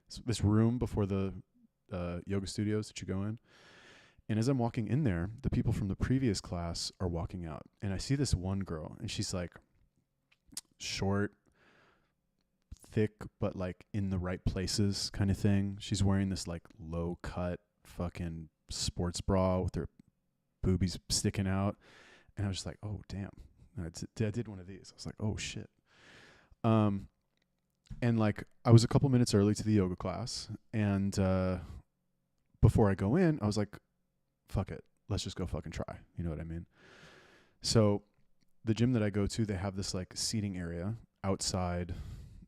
It's this room before the yoga studios that you go in. And as I'm walking in there, the people from the previous class are walking out, and I see this one girl, and she's like short, thick, but like in the right places kind of thing. She's wearing this like low cut fucking sports bra with her boobies sticking out. And I was just like, oh, damn. I did one of these. I was like, oh, shit. And like, I was a couple minutes early to the yoga class. And before I go in, I was like, fuck it. Let's just go fucking try. You know what I mean? So the gym that I go to, they have this like seating area outside.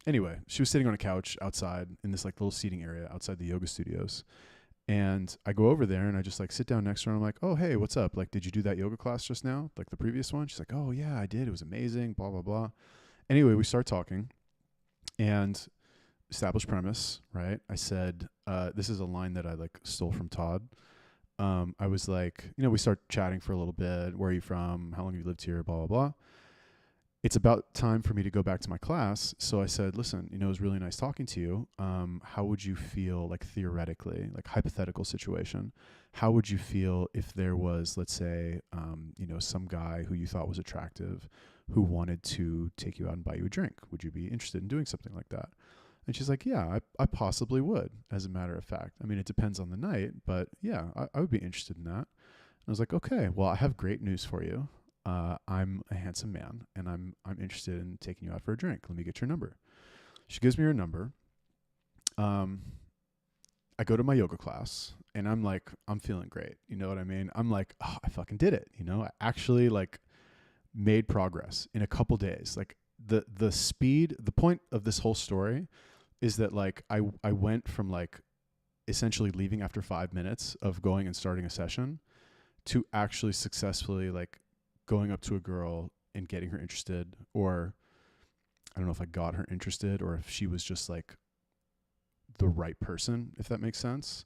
Anyway, she was sitting on a couch outside in this like little seating area outside the yoga studios. And I go over there and I just like sit down next to her and I'm like, oh, hey, what's up? Like, did you do that yoga class just now? Like the previous one? She's like, oh yeah, I did. It was amazing, blah, blah, blah. Anyway, we start talking and establish premise, right? I said, this is a line that I like stole from Todd. I was like, you know, we start chatting for a little bit. Where are you from? How long have you lived here? Blah, blah, blah. It's about time for me to go back to my class. So I said, listen, you know, it was really nice talking to you. How would you feel, like theoretically, like hypothetical situation, how would you feel if there was, let's say, you know, some guy who you thought was attractive who wanted to take you out and buy you a drink? Would you be interested in doing something like that? And she's like, yeah, I possibly would, as a matter of fact. I mean, it depends on the night, but yeah, I would be interested in that. I was like, okay, well, I have great news for you. I'm a handsome man, and I'm interested in taking you out for a drink. Let me get your number. She gives me her number. I go to my yoga class, and I'm like, I'm feeling great. You know what I mean? I'm like, oh, I fucking did it. You know, I actually like made progress in a couple days. Like the speed, the point of this whole story is that like I went from like essentially leaving after 5 minutes of going and starting a session to actually successfully like going up to a girl and getting her interested, or I don't know if I got her interested or if she was just like the right person, if that makes sense.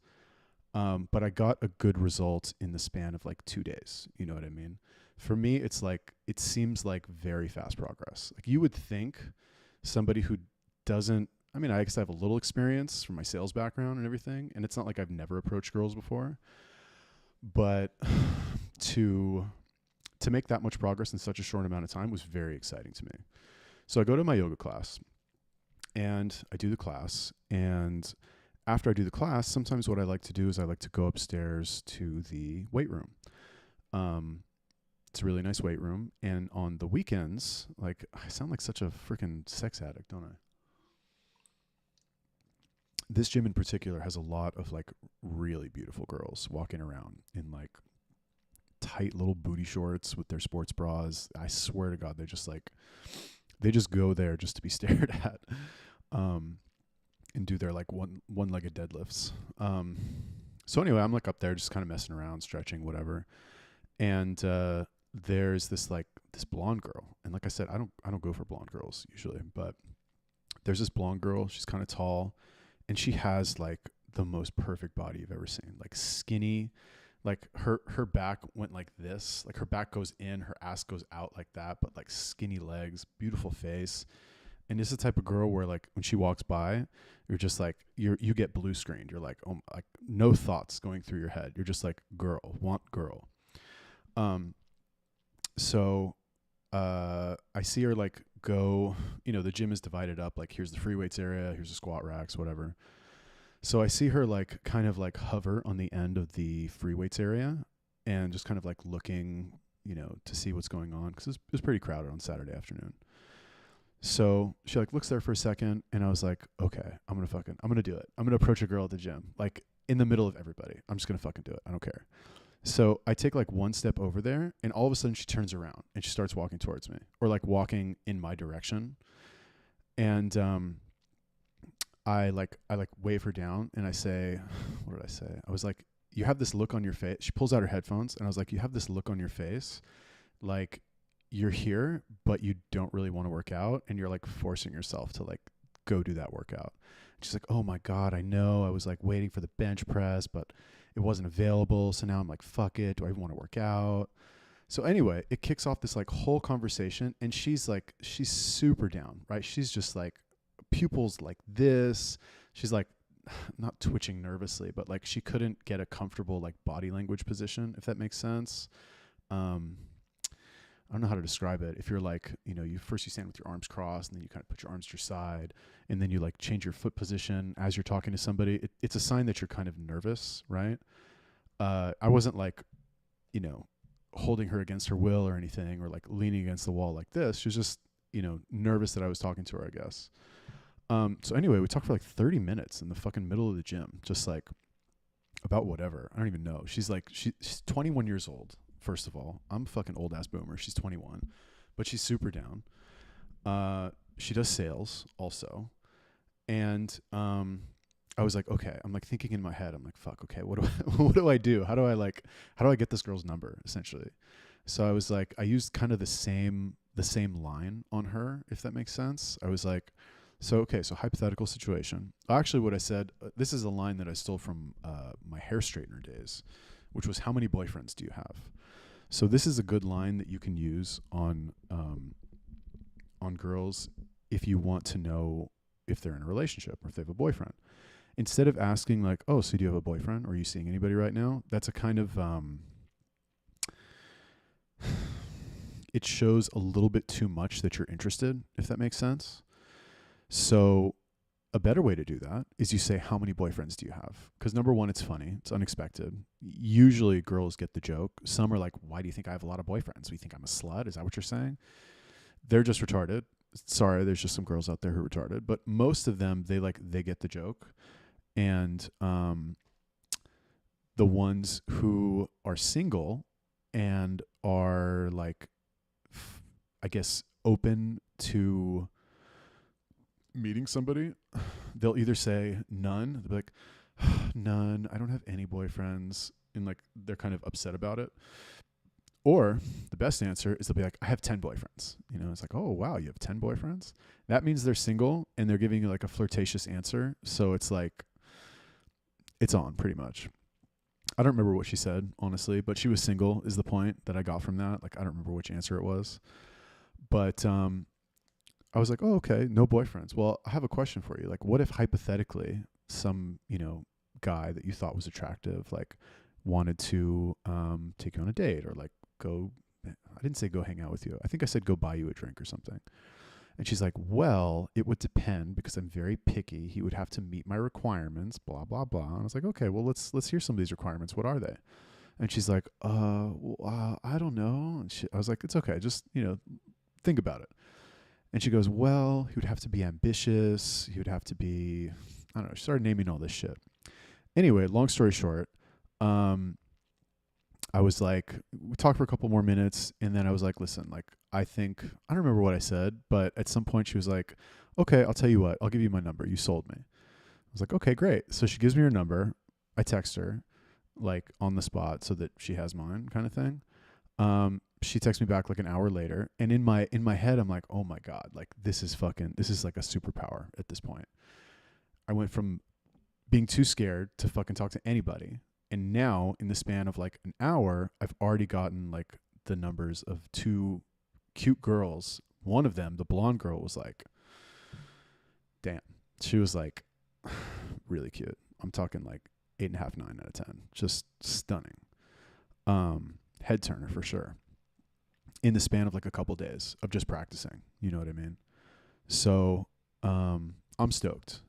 But I got a good result in the span of like 2 days. You know what I mean? For me, it's like, it seems like very fast progress. Like you would think somebody who doesn't, I mean, I guess I have a little experience from my sales background and everything, and it's not like I've never approached girls before, but to make that much progress in such a short amount of time was very exciting to me. So I go to my yoga class and I do the class, and after I do the class, sometimes what I like to do is I like to go upstairs to the weight room. It's a really nice weight room, and on the weekends, like I sound like such a freaking sex addict, don't I? This gym in particular has a lot of like really beautiful girls walking around in like tight little booty shorts with their sports bras. I swear to God, they're just like, they just go there just to be stared at, and do their like one-legged deadlifts. So anyway, I'm like up there just kind of messing around, stretching, whatever. And there's this blonde girl, and like I said, I don't go for blonde girls usually, but there's this blonde girl. She's kind of tall, and she has like the most perfect body you've ever seen. Like skinny, like her back went like this, like her back goes in, her ass goes out like that, but like skinny legs, beautiful face. And this is the type of girl where like when she walks by, you're just like, you get blue screened. You're like, oh, like no thoughts going through your head. You're just like, girl, want girl. So I see her like go, you know, the gym is divided up. Like here's the free weights area, here's the squat racks, whatever. So I see her like kind of like hover on the end of the free weights area and just kind of like looking, you know, to see what's going on, because it was pretty crowded on Saturday afternoon. So she like looks there for a second, and I was like, okay, I'm gonna do it. I'm gonna approach a girl at the gym, like in the middle of everybody. I'm just gonna fucking do it. I don't care. So I take like one step over there, and all of a sudden she turns around and she starts walking towards me, or like walking in my direction. And I wave her down, and I say, what did I say? I was like, you have this look on your face. She pulls out her headphones, and I was like, you have this look on your face, like you're here, but you don't really want to work out, and you're like forcing yourself to like go do that workout. She's like, oh my God, I know. I was like waiting for the bench press, but it wasn't available. So now I'm like, fuck it. Do I even want to work out? So anyway, it kicks off this like whole conversation, and she's super down, right? She's just like pupils like this. She's like not twitching nervously, but like she couldn't get a comfortable like body language position, if that makes sense. I don't know how to describe it. If you're like, you know, you stand with your arms crossed, and then you kind of put your arms to your side, and then you like change your foot position as you're talking to somebody. It's a sign that you're kind of nervous, right? I wasn't like, you know, holding her against her will or anything, or like leaning against the wall like this. She was just, you know, nervous that I was talking to her, I guess. So anyway, we talked for like 30 minutes in the fucking middle of the gym, just like about whatever. I don't even know. She's 21 years old. First of all, I'm a fucking old ass boomer. She's 21, but she's super down. She does sales also. And, I was like, okay, I'm like thinking in my head, I'm like, fuck, okay, what do I do? How do I get this girl's number, essentially? So I was like, I used kind of the same line on her, if that makes sense. I was like, so hypothetical situation. Actually, what I said, this is a line that I stole from my hair straightener days, which was, how many boyfriends do you have? So this is a good line that you can use on girls if you want to know if they're in a relationship or if they have a boyfriend. Instead of asking like, oh, so do you have a boyfriend? Or are you seeing anybody right now? That's a kind of, it shows a little bit too much that you're interested, if that makes sense. So a better way to do that is you say, how many boyfriends do you have? Because number one, it's funny. It's unexpected. Usually girls get the joke. Some are like, why do you think I have a lot of boyfriends? You think I'm a slut? Is that what you're saying? They're just retarded. Sorry, there's just some girls out there who are retarded. But most of them, they get the joke. And the ones who are single and are like, I guess, open to meeting somebody, they'll either say none. They'll be like, none. I don't have any boyfriends. And like, they're kind of upset about it. Or the best answer is they'll be like, I have 10 boyfriends. You know, it's like, oh, wow, you have 10 boyfriends? That means they're single and they're giving you like a flirtatious answer. So it's like, it's on pretty much. I don't remember what she said, honestly, but she was single is the point that I got from that. Like, I don't remember which answer it was. But I was like, oh, okay, no boyfriends. Well, I have a question for you. Like, what if hypothetically some, guy that you thought was attractive, like wanted to take you on a date or like go, I didn't say go hang out with you. I think I said go buy you a drink or something. And she's like, well, it would depend because I'm very picky. He would have to meet my requirements, blah, blah, blah. And I was like, okay, well, let's hear some of these requirements. What are they? And she's like, I don't know. And I was like, it's okay. Just, think about it. And she goes, well, he would have to be ambitious. He would have to be, I don't know. She started naming all this shit. Anyway, long story short, I was like, we talked for a couple more minutes. And then I was like, listen, like, I don't remember what I said, but at some point she was like, okay, I'll tell you what, I'll give you my number. You sold me. I was like, okay, great. So she gives me her number. I text her like on the spot so that she has mine kind of thing. She texts me back like an hour later. And in my head, I'm like, oh my God, like this is like a superpower at this point. I went from being too scared to fucking talk to anybody. And now in the span of like an hour, I've already gotten like the numbers of 2 cute girls. One of them, the blonde girl, was like, damn. She was like really cute. I'm talking like 8.5, 9 out of 10. Just stunning. Head turner for sure. In the span of like a couple days of just practicing. You know what I mean? So I'm stoked.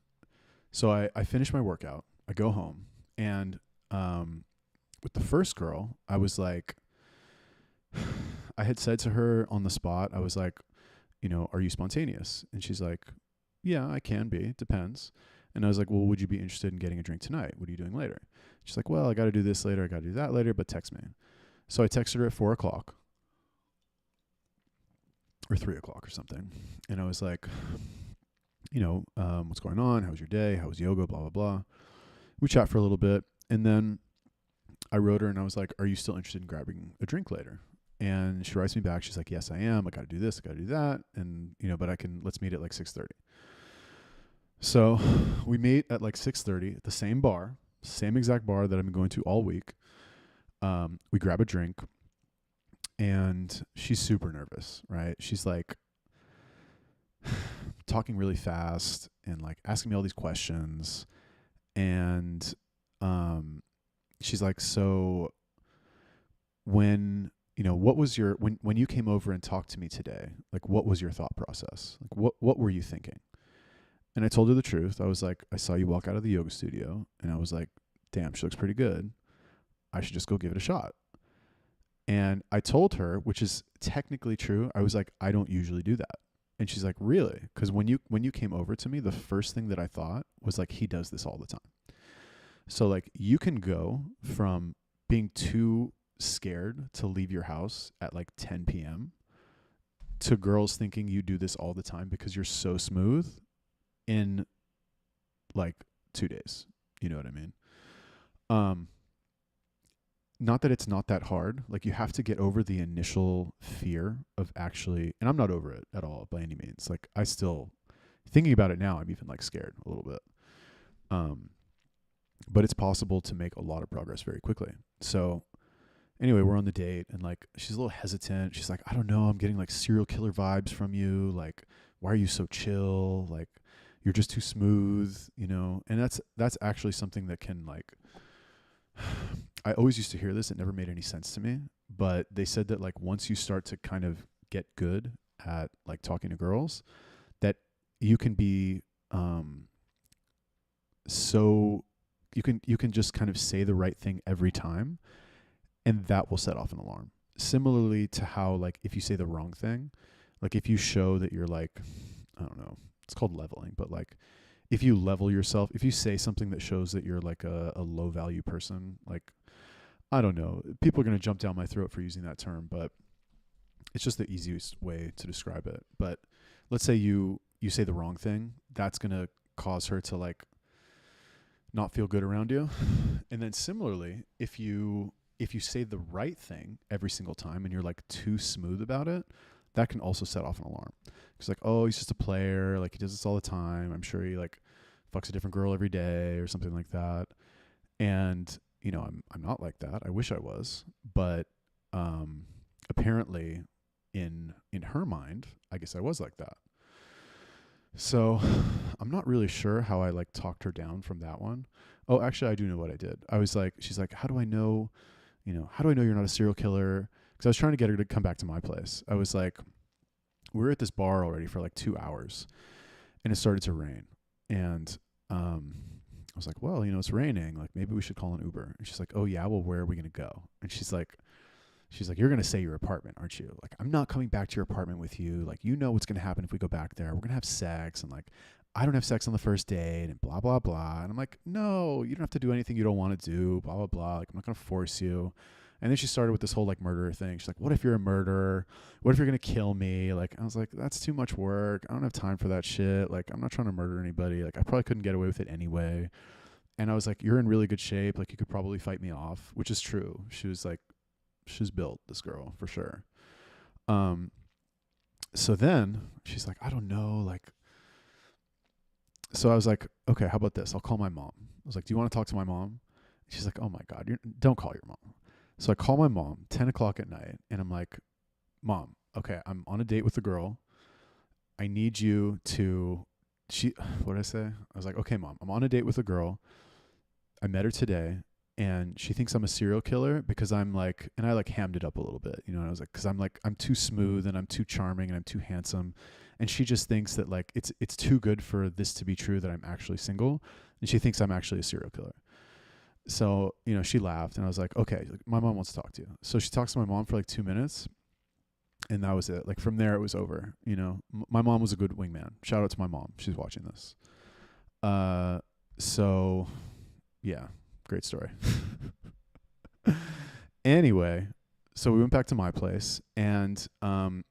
So I finish my workout. I go home. And with the first girl, I was like, I had said to her on the spot, I was like, are you spontaneous? And she's like, yeah, I can be. Depends. And I was like, well, would you be interested in getting a drink tonight? What are you doing later? She's like, well, I got to do this later. I got to do that later, but text me. So I texted her at 4:00 or 3:00 or something. And I was like, what's going on? How was your day? How was yoga? Blah, blah, blah. We chat for a little bit. And then I wrote her and I was like, are you still interested in grabbing a drink later? And she writes me back. She's like, yes, I am. I got to do this. I got to do that. And, but let's meet at like 6:30. So we meet at like 6:30 at the same bar, same exact bar that I've been going to all week. We grab a drink and she's super nervous, right? She's like talking really fast and like asking me all these questions. And she's like, so when, what was your, when you came over and talked to me today, like, what was your thought process? Like, what were you thinking? And I told her the truth. I was like, I saw you walk out of the yoga studio and I was like, damn, she looks pretty good. I should just go give it a shot. And I told her, which is technically true. I was like, I don't usually do that. And she's like, really? Because when you came over to me, the first thing that I thought was like, he does this all the time. So like you can go from being too scared to leave your house at like 10 p.m. to girls thinking you do this all the time because you're so smooth in like 2 days. You know what I mean? Not that it's not that hard. Like you have to get over the initial fear of actually, and I'm not over it at all by any means. Like I still, thinking about it now, I'm even like scared a little bit. But it's possible to make a lot of progress very quickly. So anyway, we're on the date and like, she's a little hesitant. She's like, I don't know. I'm getting like serial killer vibes from you. Like, why are you so chill? Like you're just too smooth, and that's actually something that can like, I always used to hear this. It never made any sense to me, but they said that like once you start to kind of get good at like talking to girls, that you can be so you can just kind of say the right thing every time, and that will set off an alarm. Similarly to how, like, if you say the wrong thing, like if you show that you're like, I don't know, it's called leveling, but like if you level yourself, if you say something that shows that you're like a low value person, like, I don't know, people are going to jump down my throat for using that term, but it's just the easiest way to describe it. But let's say you say the wrong thing, that's going to cause her to like not feel good around you. And then similarly, if you say the right thing every single time and you're like too smooth about it, that can also set off an alarm. Because like, oh, he's just a player, like he does this all the time. I'm sure he like fucks a different girl every day or something like that. And I'm not like that. I wish I was, but apparently in her mind, I guess I was like that. So I'm not really sure how I like talked her down from that one. Oh, actually, I do know what I did. I was like, she's like, how do I know you're not a serial killer? Because I was trying to get her to come back to my place. I was like, we were at this bar already for like 2 hours, and it started to rain. And I was like, well, it's raining. Like, maybe we should call an Uber. And she's like, oh yeah, well, where are we gonna go? And she's like, you're gonna say your apartment, aren't you? Like, I'm not coming back to your apartment with you. Like, you know what's gonna happen if we go back there. We're gonna have sex, and like, I don't have sex on the first date, and blah blah blah. And I'm like, no, you don't have to do anything you don't want to do. Blah blah blah. Like, I'm not gonna force you. And then she started with this whole like murderer thing. She's like, what if you're a murderer? What if you're going to kill me? Like, I was like, that's too much work. I don't have time for that shit. Like, I'm not trying to murder anybody. Like, I probably couldn't get away with it anyway. And I was like, you're in really good shape. Like, you could probably fight me off, which is true. She was like, she's built, this girl, for sure. So then she's like, I don't know. Like, so I was like, okay, how about this? I'll call my mom. I was like, do you want to talk to my mom? She's like, oh my God, don't call your mom. So I call my mom 10 o'clock at night, and I'm like, Mom, okay, I'm on a date with a girl. I need you to, what did I say? I was like, okay, Mom, I'm on a date with a girl. I met her today, and she thinks I'm a serial killer because I'm like, and I like hammed it up a little bit, and I was like, because I'm too smooth and I'm too charming and I'm too handsome. And she just thinks that like, it's too good for this to be true that I'm actually single. And she thinks I'm actually a serial killer. So, she laughed, and I was like, okay, my mom wants to talk to you. So she talks to my mom for like 2 minutes, and that was it. Like, from there, it was over. My mom was a good wingman. Shout out to my mom. She's watching this. So yeah, great story. Anyway, so we went back to my place, and and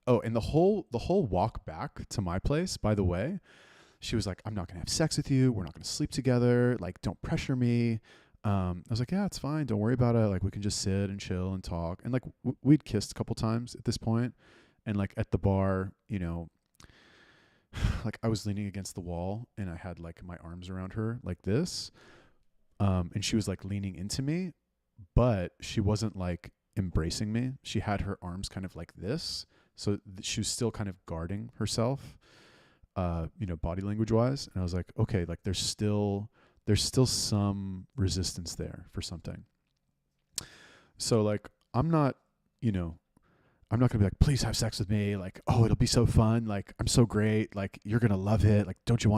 the whole walk back to my place, by the way, she was like, I'm not going to have sex with you. We're not going to sleep together. Like, don't pressure me. I was like, yeah, it's fine. Don't worry about it. Like, we can just sit and chill and talk. And like, we'd kissed a couple times at this point. And like at the bar, like I was leaning against the wall, and I had like my arms around her like this. And she was like leaning into me, but she wasn't like embracing me. She had her arms kind of like this. So she was still kind of guarding herself. Body language wise. And I was like, okay, like there's still some resistance there for something. So like, I'm not gonna be like, please have sex with me. Like, oh, it'll be so fun. Like, I'm so great. Like, you're gonna love it. Like, don't you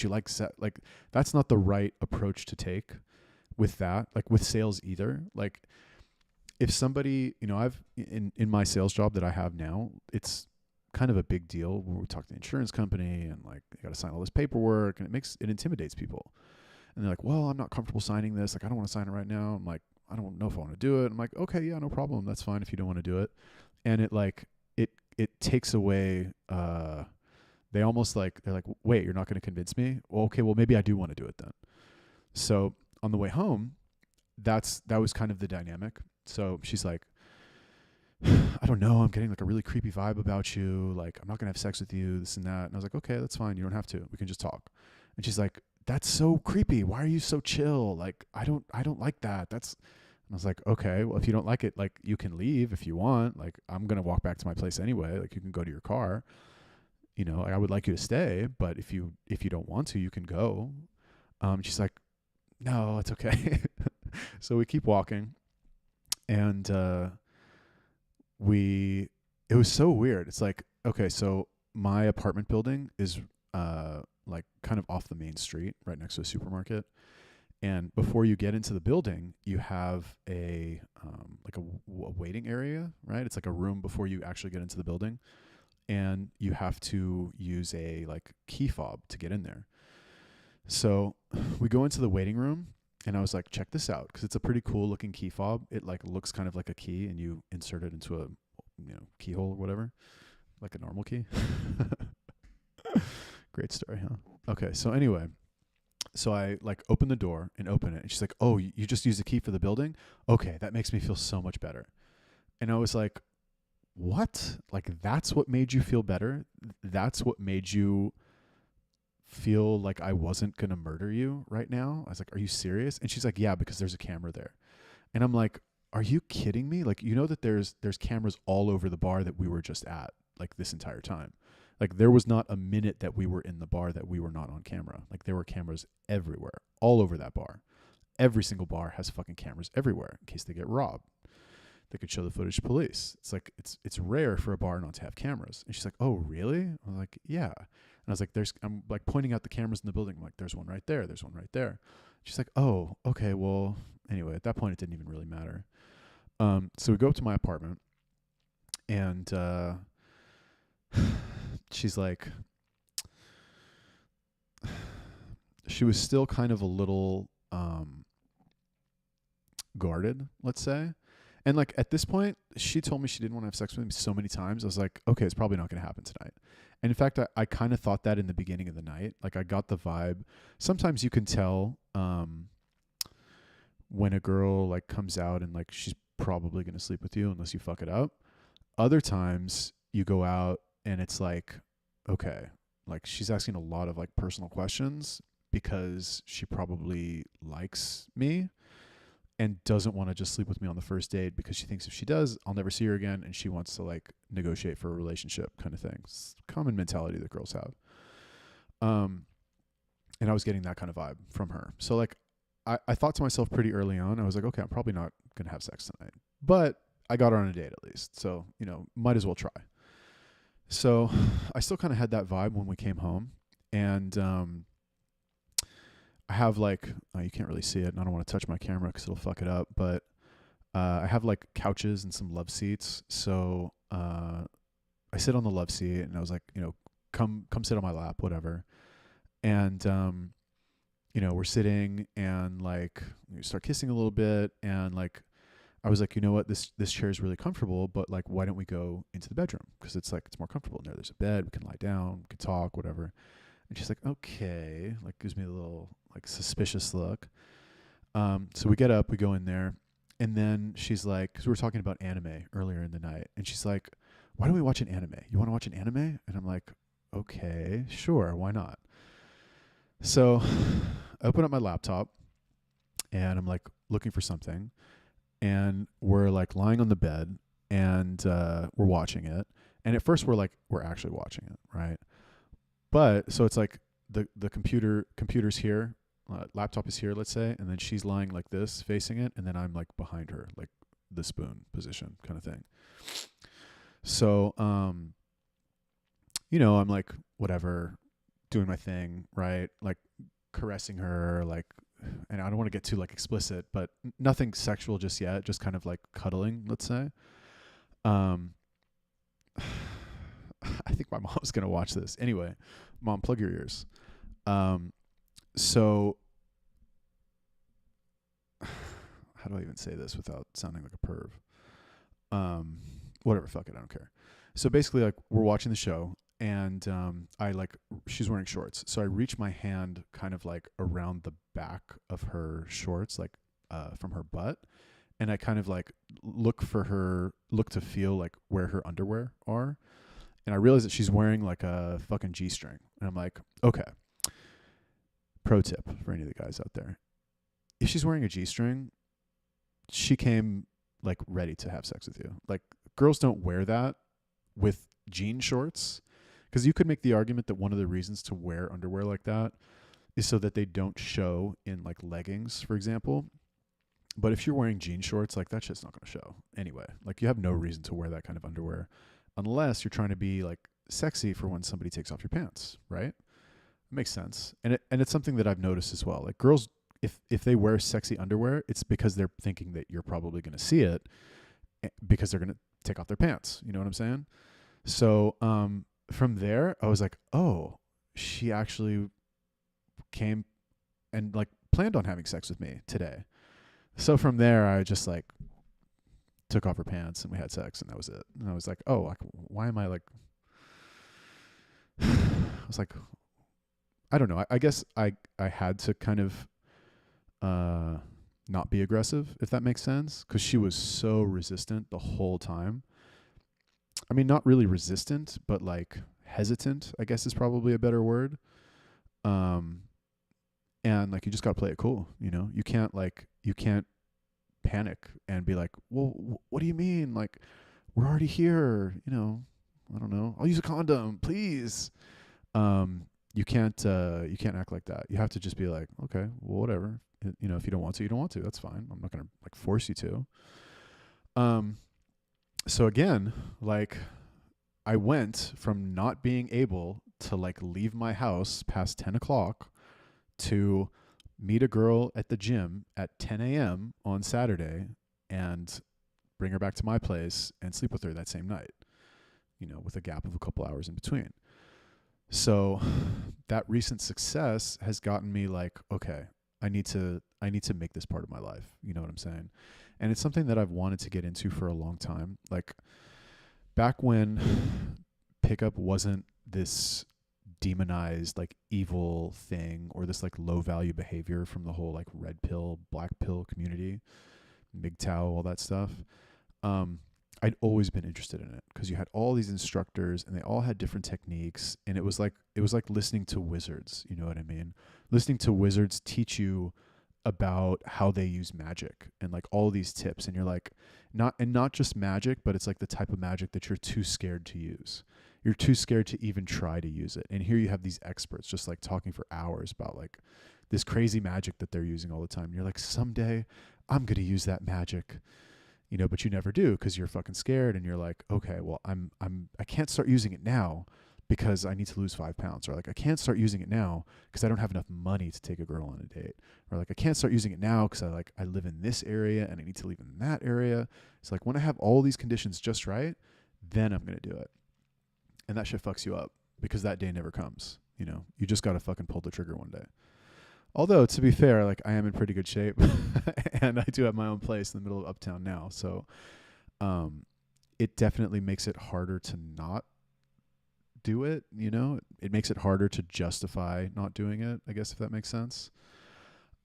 like sex? Like, that's not the right approach to take with that. Like with sales either. Like, if somebody, I've in my sales job that I have now, it's kind of a big deal where we talk to the insurance company, and like, you got to sign all this paperwork, and it intimidates people. And they're like, well, I'm not comfortable signing this. Like, I don't want to sign it right now. I'm like, I don't know if I want to do it. I'm like, okay, yeah, no problem. That's fine if you don't want to do it. And it takes away, they're like, wait, you're not going to convince me? Well, okay, well, maybe I do want to do it then. So on the way home, that was kind of the dynamic. So she's like, I don't know, I'm getting like a really creepy vibe about you. Like, I'm not going to have sex with you, this and that. And I was like, okay, that's fine. You don't have to. We can just talk. And she's like, that's so creepy. Why are you so chill? Like, I don't like that. And I was like, okay, well, if you don't like it, like, you can leave if you want. Like, I'm going to walk back to my place anyway. Like, you can go to your car. I would like you to stay, but if you don't want to, you can go. She's like, no, it's okay. So we keep walking, and it was so weird. It's like, okay, so my apartment building is like kind of off the main street, right next to a supermarket. And before you get into the building, you have a like a waiting area, right? It's like a room before you actually get into the building, and you have to use a like key fob to get in there. So we go into the waiting room, and I was like, check this out, because it's a pretty cool looking key fob. It like looks kind of like a key, and you insert it into a keyhole or whatever, like a normal key. Great story, huh? Okay, so anyway, so I like open the door and open it, and she's like, "Oh, you just used a key for the building? Okay, that makes me feel so much better." And I was like, "What? Like that's what made you feel better? That's what made you feel like I wasn't gonna murder you right now?" I was like, "Are you serious?" And she's like, "Yeah, because there's a camera there." And I'm like, "Are you kidding me? Like, you know that there's cameras all over the bar that we were just at, like this entire time. Like there was not a minute that we were in the bar that we were not on camera. Like there were cameras everywhere, all over that bar. Every single bar has fucking cameras everywhere in case they get robbed. They could show the footage to police. It's like it's rare for a bar not to have cameras." And she's like, "Oh, really?" I'm like, "Yeah." And I was like, I'm like pointing out the cameras in the building. I'm like, "There's one right there. There's one right there." She's like, "Oh, okay. Well, anyway, at that point, it didn't even really matter." So we go up to my apartment, and she's like, she was still kind of a little guarded, let's say. And like at this point, she told me she didn't want to have sex with me so many times. I was like, okay, it's probably not going to happen tonight. And in fact, I kind of thought that in the beginning of the night. Like I got the vibe. Sometimes you can tell when a girl like comes out and like she's probably going to sleep with you unless you fuck it up. Other times you go out and it's like, okay, like she's asking a lot of like personal questions because she probably likes me and doesn't want to just sleep with me on the first date because she thinks if she does, I'll never see her again, and she wants to like negotiate for a relationship kind of thing. It's a common mentality that girls have. And I was getting that kind of vibe from her. So like I thought to myself pretty early on, I was like, okay, I'm probably not going to have sex tonight. But I got her on a date at least. So, might as well try. So I still kind of had that vibe when we came home. And I have like, you can't really see it, and I don't want to touch my camera because it'll fuck it up. But I have like couches and some love seats. So I sit on the love seat, and I was like, come sit on my lap, whatever. And we're sitting, and like we start kissing a little bit, and like I was like, you know what, this chair is really comfortable, but like why don't we go into the bedroom, because it's more comfortable in there. There's a bed, we can lie down, we can talk, whatever. And she's like, okay, like gives me a little like suspicious look. So we get up, we go in there, and then she's like, because we were talking about anime earlier in the night, and she's like, why don't we watch an anime? You want to watch an anime? And I'm like, okay, sure, why not? So I open up my laptop, and I'm like looking for something, and we're like lying on the bed, and we're watching it. And at first we're actually watching it, right? But so it's like the computer's here, laptop is here, let's say, and then she's lying like this, facing it, and then I'm like behind her, like the spoon position kind of thing. So I'm like whatever, doing my thing, right? Like caressing her, like, and I don't want to get too like explicit, but nothing sexual just yet, just kind of like cuddling, let's say. I think my mom's going to watch this. Anyway, Mom, plug your ears. So how do I even say this without sounding like a perv? Whatever, fuck it, I don't care. So basically, like, we're watching the show, and she's wearing shorts. So I reach my hand kind of like around the back of her shorts, like from her butt, and I kind of like look to feel like where her underwear are. And I realize that she's wearing like a fucking G-string. And I'm like, okay. Pro tip for any of the guys out there. If she's wearing a G-string, she came like ready to have sex with you. Like, girls don't wear that with jean shorts, because you could make the argument that one of the reasons to wear underwear like that is so that they don't show in like leggings, for example. But if you're wearing jean shorts, like that shit's not going to show anyway. Like, you have no reason to wear that kind of underwear unless you're trying to be like sexy for when somebody takes off your pants, right? it makes sense. And it's something that I've noticed as well. Like girls, if they wear sexy underwear, it's because they're thinking that you're probably going to see it because they're going to take off their pants. You know what I'm saying? So from there, I was like, oh, she actually came and like planned on having sex with me today. So from there, I just like took off her pants and we had sex and that was it. And I was like, oh, like, why am I like, I was like, I don't know. I guess I had to kind of not be aggressive, if that makes sense, because she was so resistant the whole time. I mean, not really resistant, but like hesitant, I guess is probably a better word. And like you just got to play it cool, you know? You can't panic and be like, "Well, what do you mean? Like we're already here, you know, I don't know. I'll use a condom, please." You can't act like that. You have to just be like, "Okay, well whatever. You know, if you don't want to, you don't want to. That's fine. I'm not going to like force you to." So again, like I went from not being able to like leave my house past 10 o'clock to meet a girl at the gym at 10 a.m. on Saturday and bring her back to my place and sleep with her that same night, you know, with a gap of a couple hours in between. So that recent success has gotten me like, okay, I need to make this part of my life. You know what I'm saying? And it's something that I've wanted to get into for a long time. Like back when pickup wasn't this demonized like evil thing or this like low value behavior from the whole like red pill, black pill community, MGTOW, all that stuff. I'd always been interested in it because you had all these instructors and they all had different techniques, and it was like listening to wizards, you know what I mean? Listening to wizards teach you about how they use magic and like all these tips, and you're like not just magic, but it's like the type of magic that you're too scared to use. You're too scared to even try to use it. And here you have these experts just like talking for hours about like this crazy magic that they're using all the time. And you're like, someday I'm going to use that magic, you know, but you never do because you're fucking scared. And you're like, okay, well, I can't start using it now because I need to lose 5 pounds, or like, I can't start using it now because I don't have enough money to take a girl on a date, or like, I can't start using it now because I live in this area and I need to live in that area. It's like when I have all these conditions just right, then I'm going to do it. And that shit fucks you up because that day never comes. You know, you just got to fucking pull the trigger one day. Although, to be fair, like I am in pretty good shape and I do have my own place in the middle of Uptown now. So it definitely makes it harder to not do it. You know, it makes it harder to justify not doing it, I guess, if that makes sense.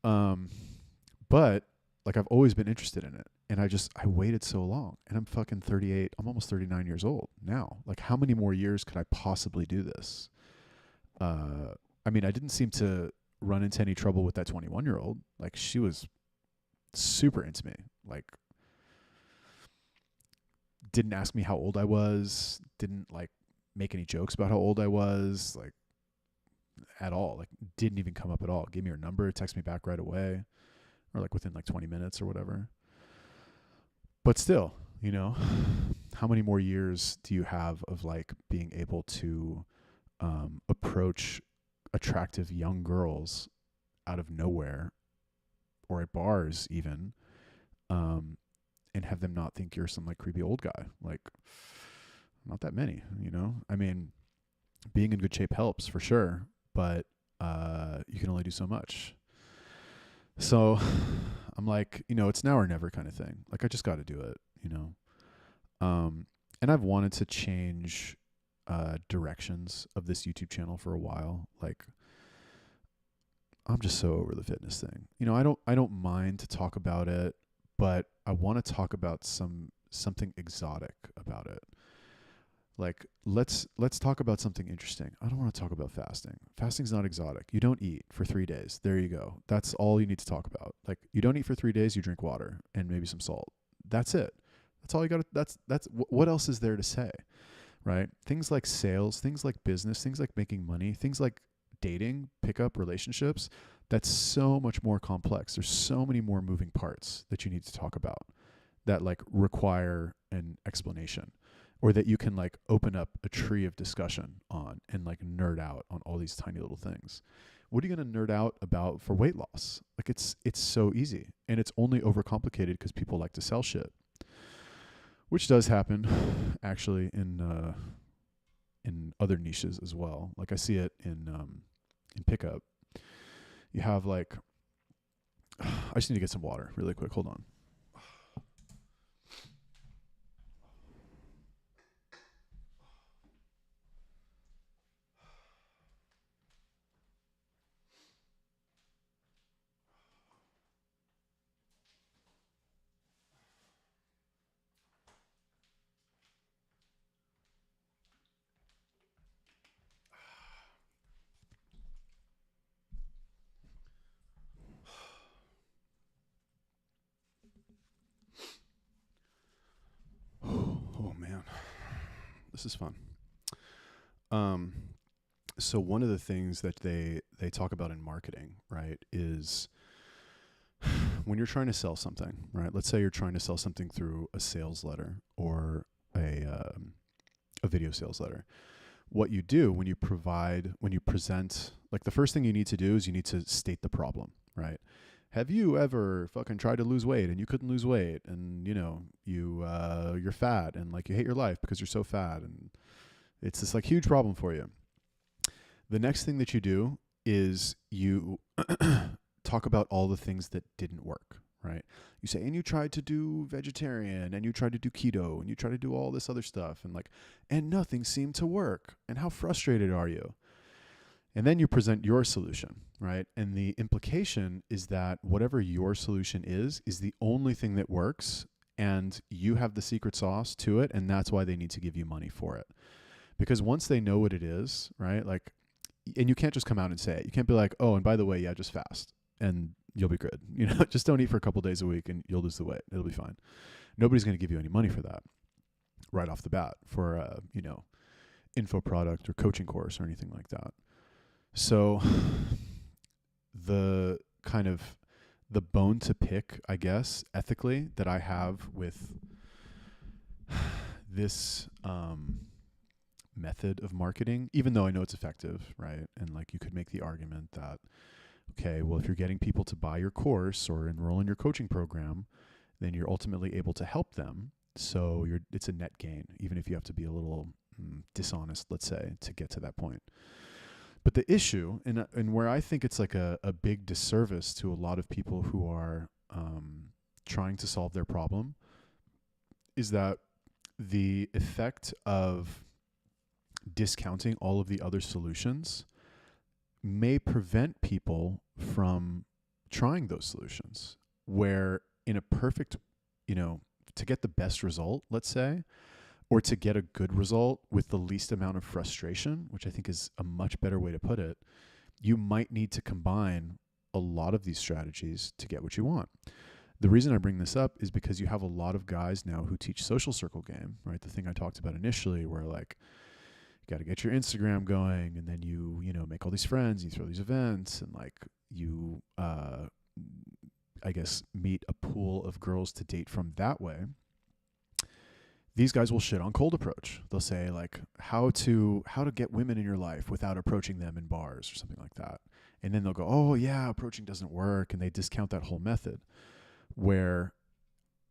But like I've always been interested in it. And I waited so long, and I'm fucking 38. I'm almost 39 years old now. Like how many more years could I possibly do this? I mean, I didn't seem to run into any trouble with that 21-year-old. Like she was super into me. Like didn't ask me how old I was, didn't like make any jokes about how old I was, like at all. Like didn't even come up at all. Gave me her number, text me back right away, or like within like 20 minutes or whatever. But still, you know, how many more years do you have of like being able to approach attractive young girls out of nowhere or at bars even, and have them not think you're some like creepy old guy? Like not that many, you know? I mean, being in good shape helps for sure, but you can only do so much. So I'm like, you know, it's now or never kind of thing. Like I just got to do it, you know? And I've wanted to change directions of this YouTube channel for a while. Like I'm just so over the fitness thing. You know, I don't mind to talk about it, but I want to talk about something exotic about it. Like let's talk about something interesting. I don't want to talk about fasting. Fasting's not exotic. You don't eat for 3 days. There you go. That's all you need to talk about. Like you don't eat for 3 days, you drink water and maybe some salt. That's it. That's all you got to, that's what else is there to say, right? Things like sales, things like business, things like making money, things like dating, pickup, relationships, that's so much more complex. There's so many more moving parts that you need to talk about that like require an explanation. or that you can like open up a tree of discussion on and like nerd out on all these tiny little things. What are you going to nerd out about for weight loss? Like it's so easy, and it's only overcomplicated because people like to sell shit, which does happen actually in other niches as well. Like I see it in pickup. You have like, I just need to get some water really quick. Hold on. Oh man, this is fun. Um, so one of the things that they talk about in marketing, right, is when you're trying to sell something, right? Let's say you're trying to sell something through a sales letter or a video sales letter. What you do when you present, like the first thing you need to do is you need to state the problem, right? Have you ever fucking tried to lose weight and you couldn't lose weight, and you know you're fat and like you hate your life because you're so fat and it's this like huge problem for you. The next thing that you do is you talk about all the things that didn't work, right? You say, and you tried to do vegetarian and you tried to do keto and you tried to do all this other stuff and like, and nothing seemed to work. And how frustrated are you? And then you present your solution, right? And the implication is that whatever your solution is the only thing that works, and you have the secret sauce to it. And that's why they need to give you money for it. Because once they know what it is, right? Like, and you can't just come out and say it. You can't be like, oh, and by the way, yeah, just fast and you'll be good. You know, just don't eat for a couple days a week and you'll lose the weight. It'll be fine. Nobody's going to give you any money for that right off the bat for a, info product or coaching course or anything like that. So the kind of the bone to pick, I guess, ethically that I have with this method of marketing, even though I know it's effective, right? And like you could make the argument that, okay, well, if you're getting people to buy your course or enroll in your coaching program, then you're ultimately able to help them. So it's a net gain, even if you have to be a little dishonest, let's say, to get to that point. But the issue, and where I think it's like a big disservice to a lot of people who are trying to solve their problem, is that the effect of discounting all of the other solutions may prevent people from trying those solutions, where in a perfect, to get the best result, let's say, or to get a good result with the least amount of frustration, which I think is a much better way to put it, you might need to combine a lot of these strategies to get what you want. The reason I bring this up is because you have a lot of guys now who teach social circle game, right? The thing I talked about initially, where like, you got to get your Instagram going, and then you make all these friends, you throw these events, and like you, I guess, meet a pool of girls to date from that way. These guys will shit on cold approach. They'll say like how to get women in your life without approaching them in bars or something like that. And then they'll go, oh yeah, approaching doesn't work. And they discount that whole method, where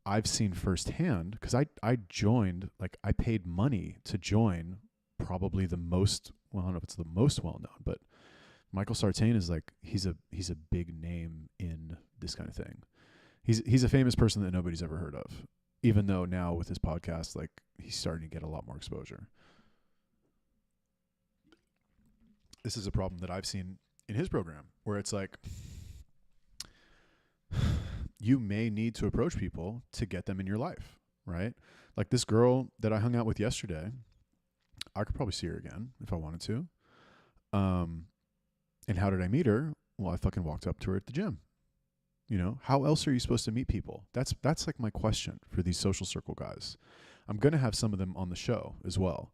I've seen firsthand, because I joined, like I paid money to join probably the most, well, I don't know if it's the most well-known, but Michael Sartain is like, he's a big name in this kind of thing. He's a famous person that nobody's ever heard of, even though now with his podcast, like he's starting to get a lot more exposure. This is a problem that I've seen in his program, where it's like, you may need to approach people to get them in your life, right? Like this girl that I hung out with yesterday, I could probably see her again if I wanted to. And how did I meet her? Well, I fucking walked up to her at the gym. How else are you supposed to meet people? That's like my question for these social circle guys. I'm going to have some of them on the show as well.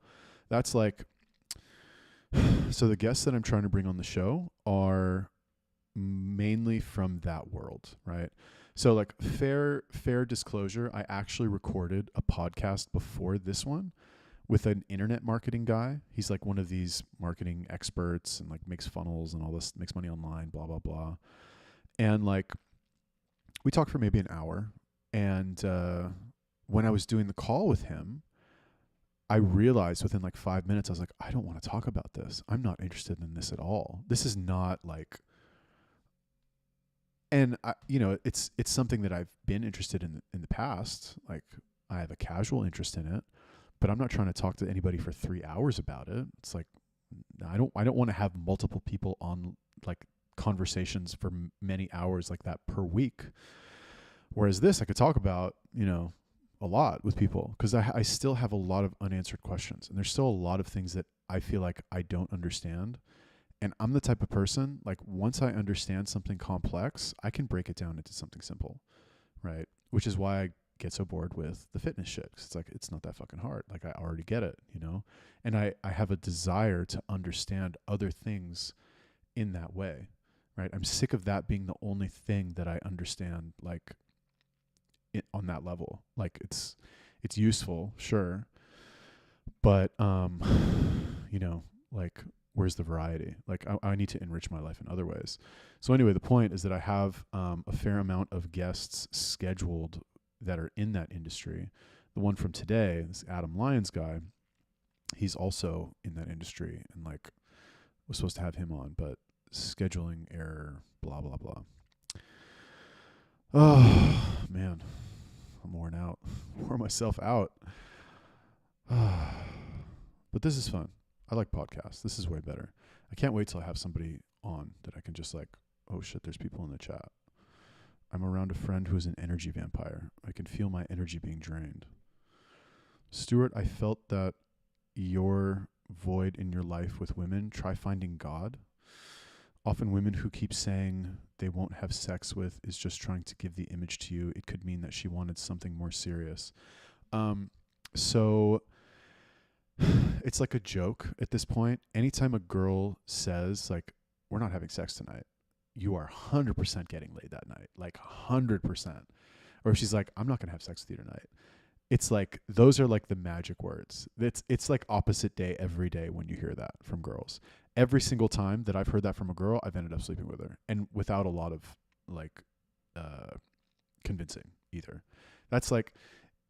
That's like, so the guests that I'm trying to bring on the show are mainly from that world, right? So like fair disclosure, I actually recorded a podcast before this one, with an internet marketing guy. He's like one of these marketing experts and like makes funnels and all this, makes money online, blah, blah, blah. And like we talked for maybe an hour. And when I was doing the call with him, I realized within like 5 minutes, I was like, I don't want to talk about this. I'm not interested in this at all. This is not like, and I, you know, it's something that I've been interested in the past. Like I have a casual interest in it, but I'm not trying to talk to anybody for 3 hours about it. It's like, I don't want to have multiple people on like conversations for many hours like that per week. Whereas this, I could talk about, you know, a lot with people because I still have a lot of unanswered questions, and there's still a lot of things that I feel like I don't understand. And I'm the type of person, like once I understand something complex, I can break it down into something simple, right? Which is why I get so bored with the fitness shit. 'Cause it's like, it's not that fucking hard. Like I already get it, you know? And I have a desire to understand other things in that way, right? I'm sick of that being the only thing that I understand, like on that level. Like it's useful, sure. But, you know, like where's the variety? Like I need to enrich my life in other ways. So anyway, the point is that I have a fair amount of guests scheduled that are in that industry. The one from today, this Adam Lyons guy, he's also in that industry, and like was supposed to have him on, but scheduling error, blah, blah, blah. Oh, man. I'm worn out. Wore myself out. But this is fun. I like podcasts. This is way better. I can't wait till I have somebody on that I can just like, oh shit, there's people in the chat. I'm around a friend who is an energy vampire. I can feel my energy being drained. Stuart, I felt that your void in your life with women, try finding God. Often women who keep saying they won't have sex with is just trying to give the image to you. It could mean that she wanted something more serious. So it's like a joke at this point. Anytime a girl says like, we're not having sex tonight, you are 100% getting laid that night. Like 100%. Or if she's like, I'm not going to have sex with you tonight. It's like, those are like the magic words. It's like opposite day every day when you hear that from girls. Every single time that I've heard that from a girl, I've ended up sleeping with her, and without a lot of like convincing either. That's like,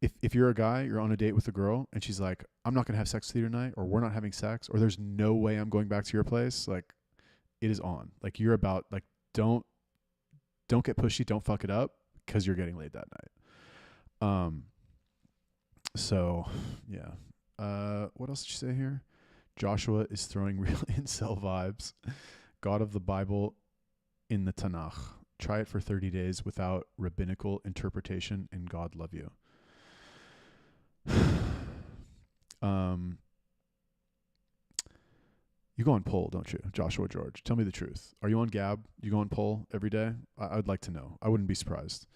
if you're a guy, you're on a date with a girl and she's like, I'm not going to have sex with you tonight, or we're not having sex, or there's no way I'm going back to your place. Like it is on. Like you're about like, don't get pushy. Don't fuck it up because you're getting laid that night. So yeah. What else did you say here? Joshua is throwing real incel vibes. God of the Bible in the Tanakh. Try it for 30 days without rabbinical interpretation, and God love you. You go on poll, don't you, Joshua George? Tell me the truth. Are you on Gab? You go on poll every day? I'd like to know. I wouldn't be surprised.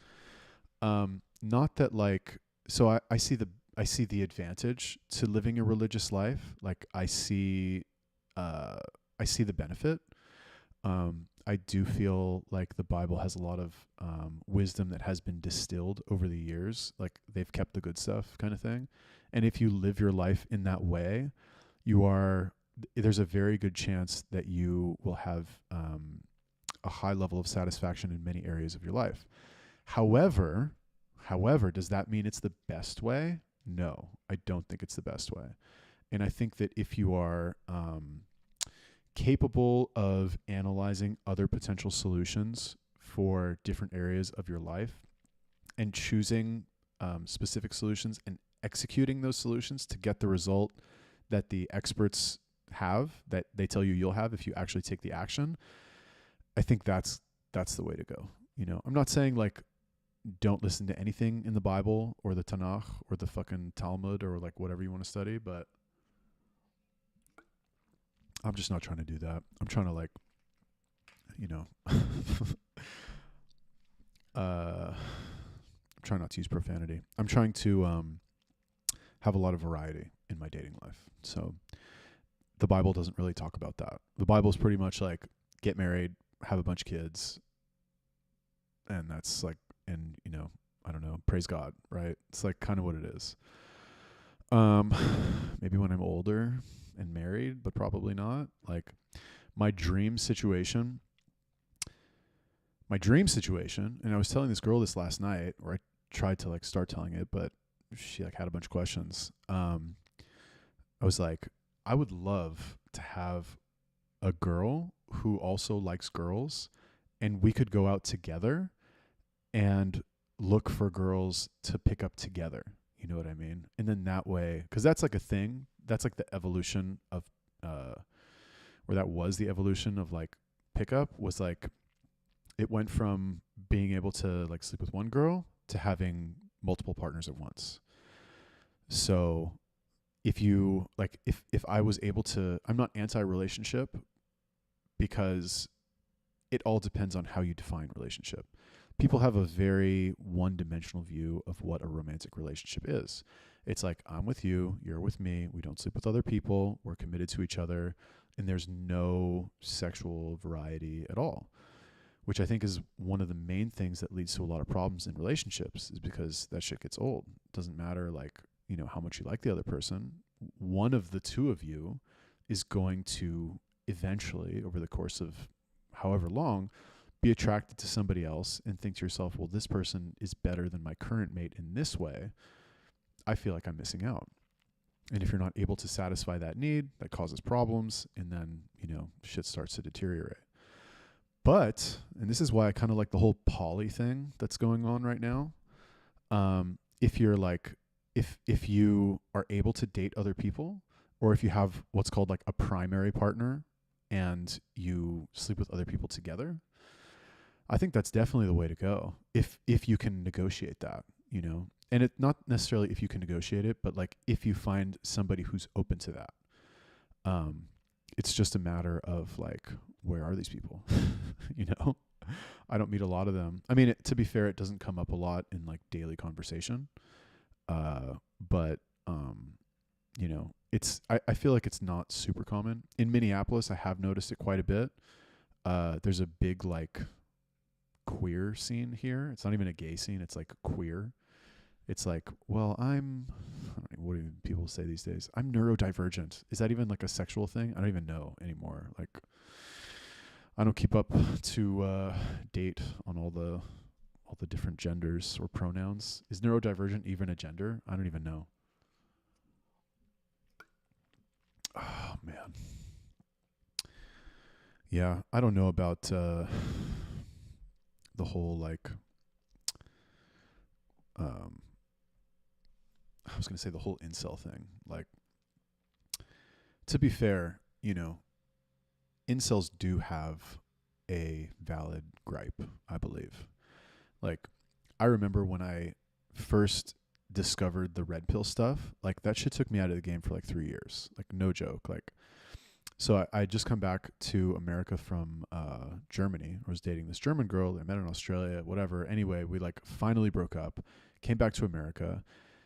Not that like, so I see the advantage to living a religious life. Like I see the benefit. I do feel like the Bible has a lot of wisdom that has been distilled over the years. Like they've kept the good stuff kind of thing. And if you live your life in that way, there's a very good chance that you will have a high level of satisfaction in many areas of your life. However, does that mean it's the best way? No, I don't think it's the best way. And I think that if you are capable of analyzing other potential solutions for different areas of your life and choosing specific solutions and executing those solutions to get the result that the experts have, that they tell you you'll have if you actually take the action, I think that's the way to go. You know, I'm not saying like don't listen to anything in the Bible or the Tanakh or the fucking Talmud or like whatever you want to study, but I'm just not trying to do that. I'm trying to like, you know, I'm trying not to use profanity. I'm trying to have a lot of variety in my dating life. So the Bible doesn't really talk about that. The Bible is pretty much like get married, have a bunch of kids, and that's like, and you know, I don't know, praise God, right? It's like kind of what it is. Um, maybe when I'm older and married, but probably not. Like my dream situation, and I was telling this girl this last night, or I tried to like start telling it, but she like had a bunch of questions. I was like, I would love to have a girl who also likes girls, and we could go out together and look for girls to pick up together. You know what I mean? And then that way, because that's like a thing. That's like the evolution of, or that was the evolution of like pickup, was like it went from being able to like sleep with one girl to having multiple partners at once. So if you like, if I was able to, I'm not anti-relationship, because it all depends on how you define relationship. People have a very one-dimensional view of what a romantic relationship is. It's like, I'm with you, you're with me, we don't sleep with other people, we're committed to each other, and there's no sexual variety at all, which I think is one of the main things that leads to a lot of problems in relationships, is because that shit gets old. It doesn't matter, like, you know, how much you like the other person. One of the two of you is going to eventually, over the course of however long, be attracted to somebody else and think to yourself, well, this person is better than my current mate in this way. I feel like I'm missing out. And if you're not able to satisfy that need, that causes problems, and then, you know, shit starts to deteriorate. But, and this is why I kind of like the whole poly thing that's going on right now. If you're like, if you are able to date other people, or if you have what's called like a primary partner and you sleep with other people together, I think that's definitely the way to go. If you can negotiate that, you know, and it not necessarily if you can negotiate it, but like if you find somebody who's open to that. It's just a matter of like, where are these people? You know, I don't meet a lot of them. I mean, to be fair, it doesn't come up a lot in like daily conversation. But you know, I feel like it's not super common in Minneapolis. I have noticed it quite a bit. There's a big like queer scene here. It's not even a gay scene. It's like queer. It's like, well, I don't know, what do people say these days? I'm neurodivergent. Is that even like a sexual thing? I don't even know anymore. Like, I don't keep up to date on all the different genders or pronouns. Is neurodivergent even a gender? I don't even know. Oh man. Yeah, I don't know about the whole like I was going to say the whole incel thing. Like, to be fair, you know, incels do have a valid gripe, I believe. Like, I remember when I first discovered the red pill stuff, like that shit took me out of the game for like 3 years. Like, no joke. Like, so I just come back to America from Germany. I was dating this German girl that I met in Australia, whatever. Anyway, we like finally broke up, came back to America,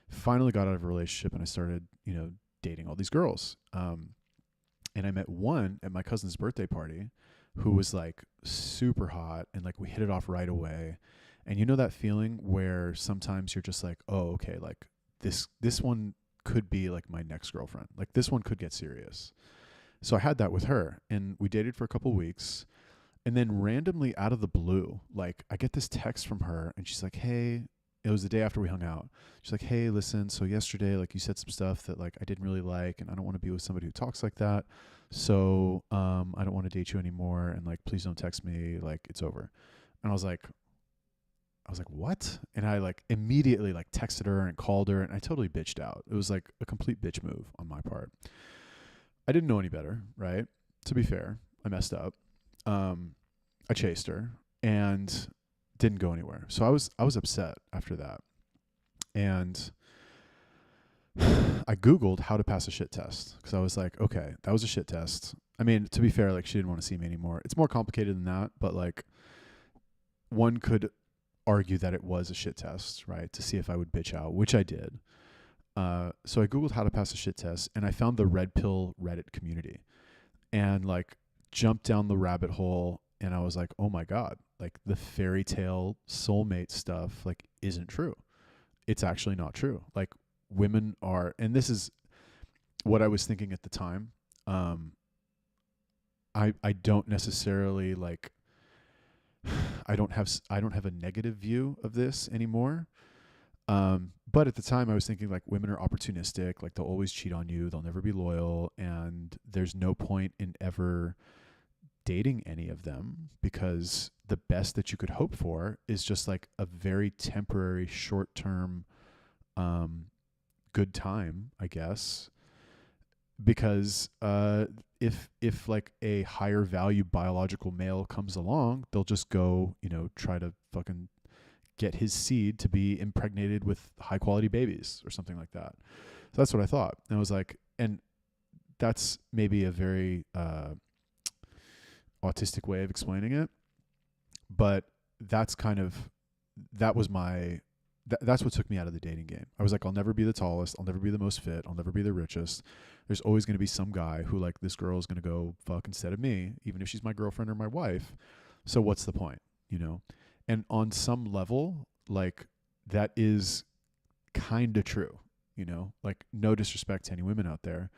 finally got out of a relationship, and I started, you know, dating all these girls. And I met one at my cousin's birthday party who was like super hot, and like we hit it off right away. And you know that feeling where sometimes you're just like, oh, okay, like this one could be like my next girlfriend. Like this one could get serious. So I had that with her, and we dated for a couple weeks, and then randomly out of the blue, like I get this text from her, and she's like, hey, it was the day after we hung out. She's like, hey, listen, so yesterday, like you said some stuff that like I didn't really like, and I don't want to be with somebody who talks like that. So I don't want to date you anymore, and like please don't text me, like it's over. And I was like, what? And I like immediately like texted her and called her, and I totally bitched out. It was like a complete bitch move on my part. I didn't know any better, right? To be fair, I messed up. I chased her and didn't go anywhere. So I was upset after that. And I Googled how to pass a shit test, because I was like, okay, that was a shit test. I mean, to be fair, like she didn't want to see me anymore. It's more complicated than that, but like one could argue that it was a shit test, right? To see if I would bitch out, which I did. So I Googled how to pass a shit test, and I found the red pill Reddit community, and like jumped down the rabbit hole, and I was like, oh my God, like the fairy tale soulmate stuff like isn't true. It's actually not true. Like women are, and this is what I was thinking at the time. Um, I don't necessarily like, I don't have a negative view of this anymore. But at the time I was thinking like women are opportunistic, like they'll always cheat on you, they'll never be loyal, and there's no point in ever dating any of them because the best that you could hope for is just like a very temporary, short term, um, good time, I guess. Because if like a higher value biological male comes along, they'll just go, try to fucking get his seed to be impregnated with high quality babies or something like that. So that's what I thought. And I was like, and that's maybe a very autistic way of explaining it, but that's kind of, that was my, that's what took me out of the dating game. I was like, I'll never be the tallest. I'll never be the most fit. I'll never be the richest. There's always going to be some guy who like this girl is going to go fuck instead of me, even if she's my girlfriend or my wife. So what's the point, And on some level, like that is kind of true, like no disrespect to any women out there,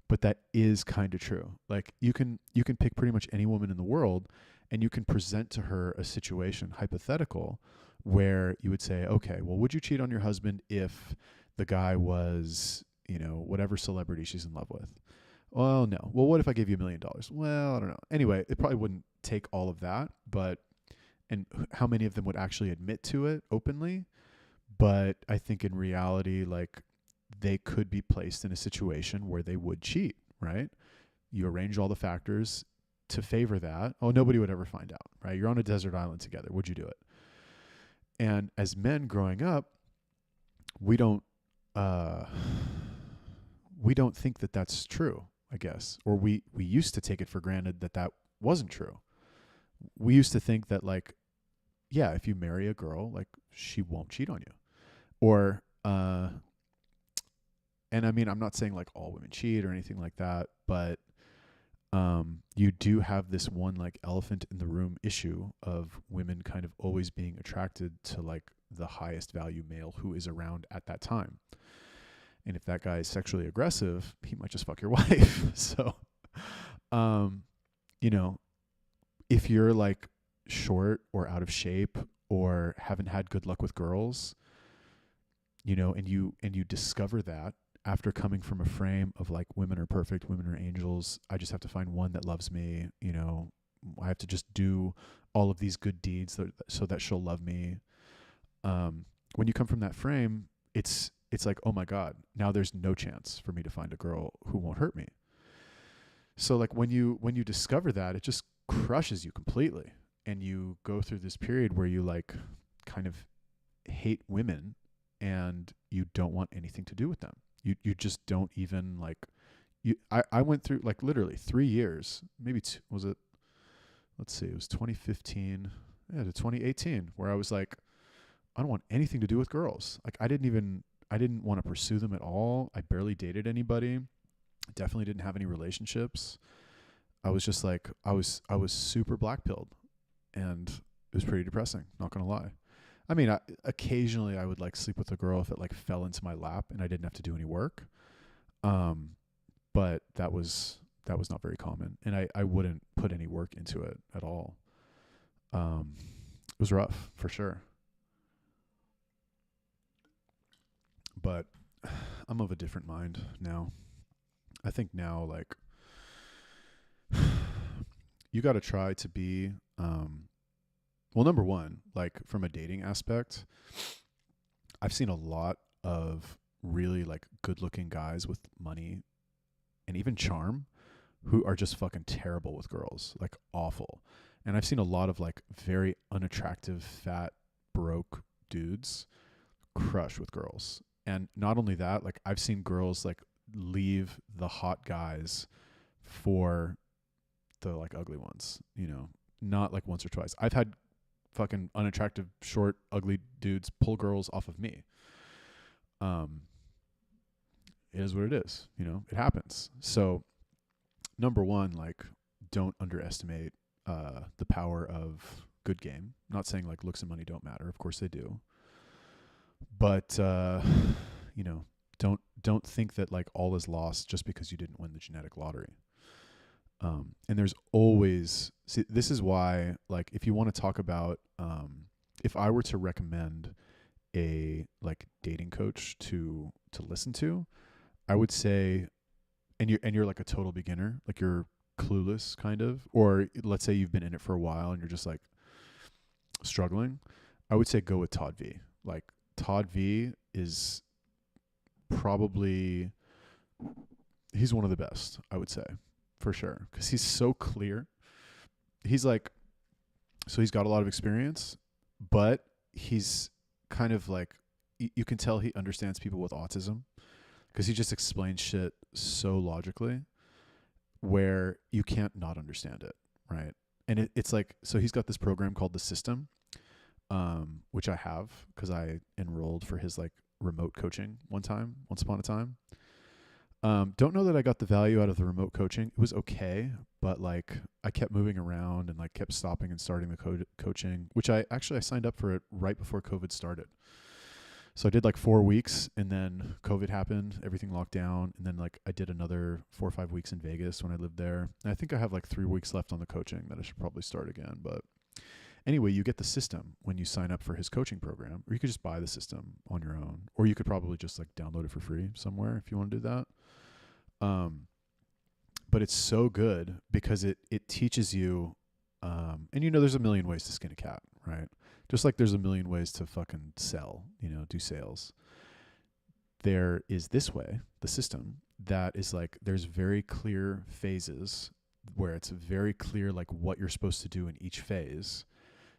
but that is kind of true. Like you can pick pretty much any woman in the world and you can present to her a situation, hypothetical, where you would say, okay, well, would you cheat on your husband if the guy was, whatever celebrity she's in love with? Well, no. Well, what if I gave you $1 million? Well, I don't know. Anyway, it probably wouldn't take all of that, but, and how many of them would actually admit to it openly? But I think in reality, like they could be placed in a situation where they would cheat, right? You arrange all the factors to favor that. Oh, nobody would ever find out, right? You're on a desert island together. Would you do it? And as men growing up, we don't think that that's true, I guess. Or we used to take it for granted that that wasn't true. We used to think that like, yeah, if you marry a girl, like she won't cheat on you. Or, and I mean, I'm not saying like all women cheat or anything like that, but you do have this one like elephant in the room issue of women kind of always being attracted to like the highest value male who is around at that time. And if that guy is sexually aggressive, he might just fuck your wife. So, if you're like short or out of shape or haven't had good luck with girls, and you discover that after coming from a frame of like women are perfect, women are angels, I just have to find one that loves me, I have to just do all of these good deeds so that she'll love me. When you come from that frame, it's like, oh my God, now there's no chance for me to find a girl who won't hurt me. So like when you discover that, it just crushes you completely. And you go through this period where you like kind of hate women and you don't want anything to do with them. You just don't even like I went through like literally 3 years, maybe was it, let's see, it was 2015 to 2018 where I was like, I don't want anything to do with girls. Like I didn't want to pursue them at all. I barely dated anybody. Definitely didn't have any relationships. I was just like, I was super black pilled and it was pretty depressing. Not going to lie. I mean, occasionally I would like sleep with a girl if it like fell into my lap and I didn't have to do any work. But that was not very common, and I wouldn't put any work into it at all. It was rough for sure. But I'm of a different mind now. I think now like you got to try to be well, number one, like from a dating aspect, I've seen a lot of really like good looking guys with money and even charm who are just fucking terrible with girls, like awful. And I've seen a lot of like very unattractive, fat, broke dudes crush with girls. And not only that, like I've seen girls like leave the hot guys for the like ugly ones, not like once or twice. I've had fucking unattractive, short, ugly dudes pull girls off of me. It is what it is, it happens. So number one, like don't underestimate the power of good game. I'm not saying like looks and money don't matter. Of course they do. But, Don't think that like all is lost just because you didn't win the genetic lottery. And there's always, see, this is why, like, if you want to talk about, if I were to recommend a like dating coach to listen to, I would say, and you're like a total beginner, like you're clueless kind of, or let's say you've been in it for a while and you're just like struggling, I would say go with Todd V. Like Todd V is probably, he's one of the best, I would say, for sure, because he's so clear. He's like, so he's got a lot of experience, but he's kind of like, you can tell he understands people with autism because he just explains shit so logically where you can't not understand it, right? And it's like, so he's got this program called The System, which I have because I enrolled for his like remote coaching once upon a time. Don't know that I got the value out of the remote coaching. It was okay, but like I kept moving around and like kept stopping and starting the coaching, which I signed up for it right before COVID started. So I did like 4 weeks and then COVID happened, everything locked down. And then like I did another 4 or 5 weeks in Vegas when I lived there. And I think I have like 3 weeks left on the coaching that I should probably start again. But anyway, you get the system when you sign up for his coaching program, or you could just buy the system on your own, or you could probably just like download it for free somewhere if you want to do that. But it's so good because it teaches you, and there's a million ways to skin a cat, right? Just like there's a million ways to fucking sell, do sales. There is this way, the system, that is like, there's very clear phases where it's very clear like what you're supposed to do in each phase.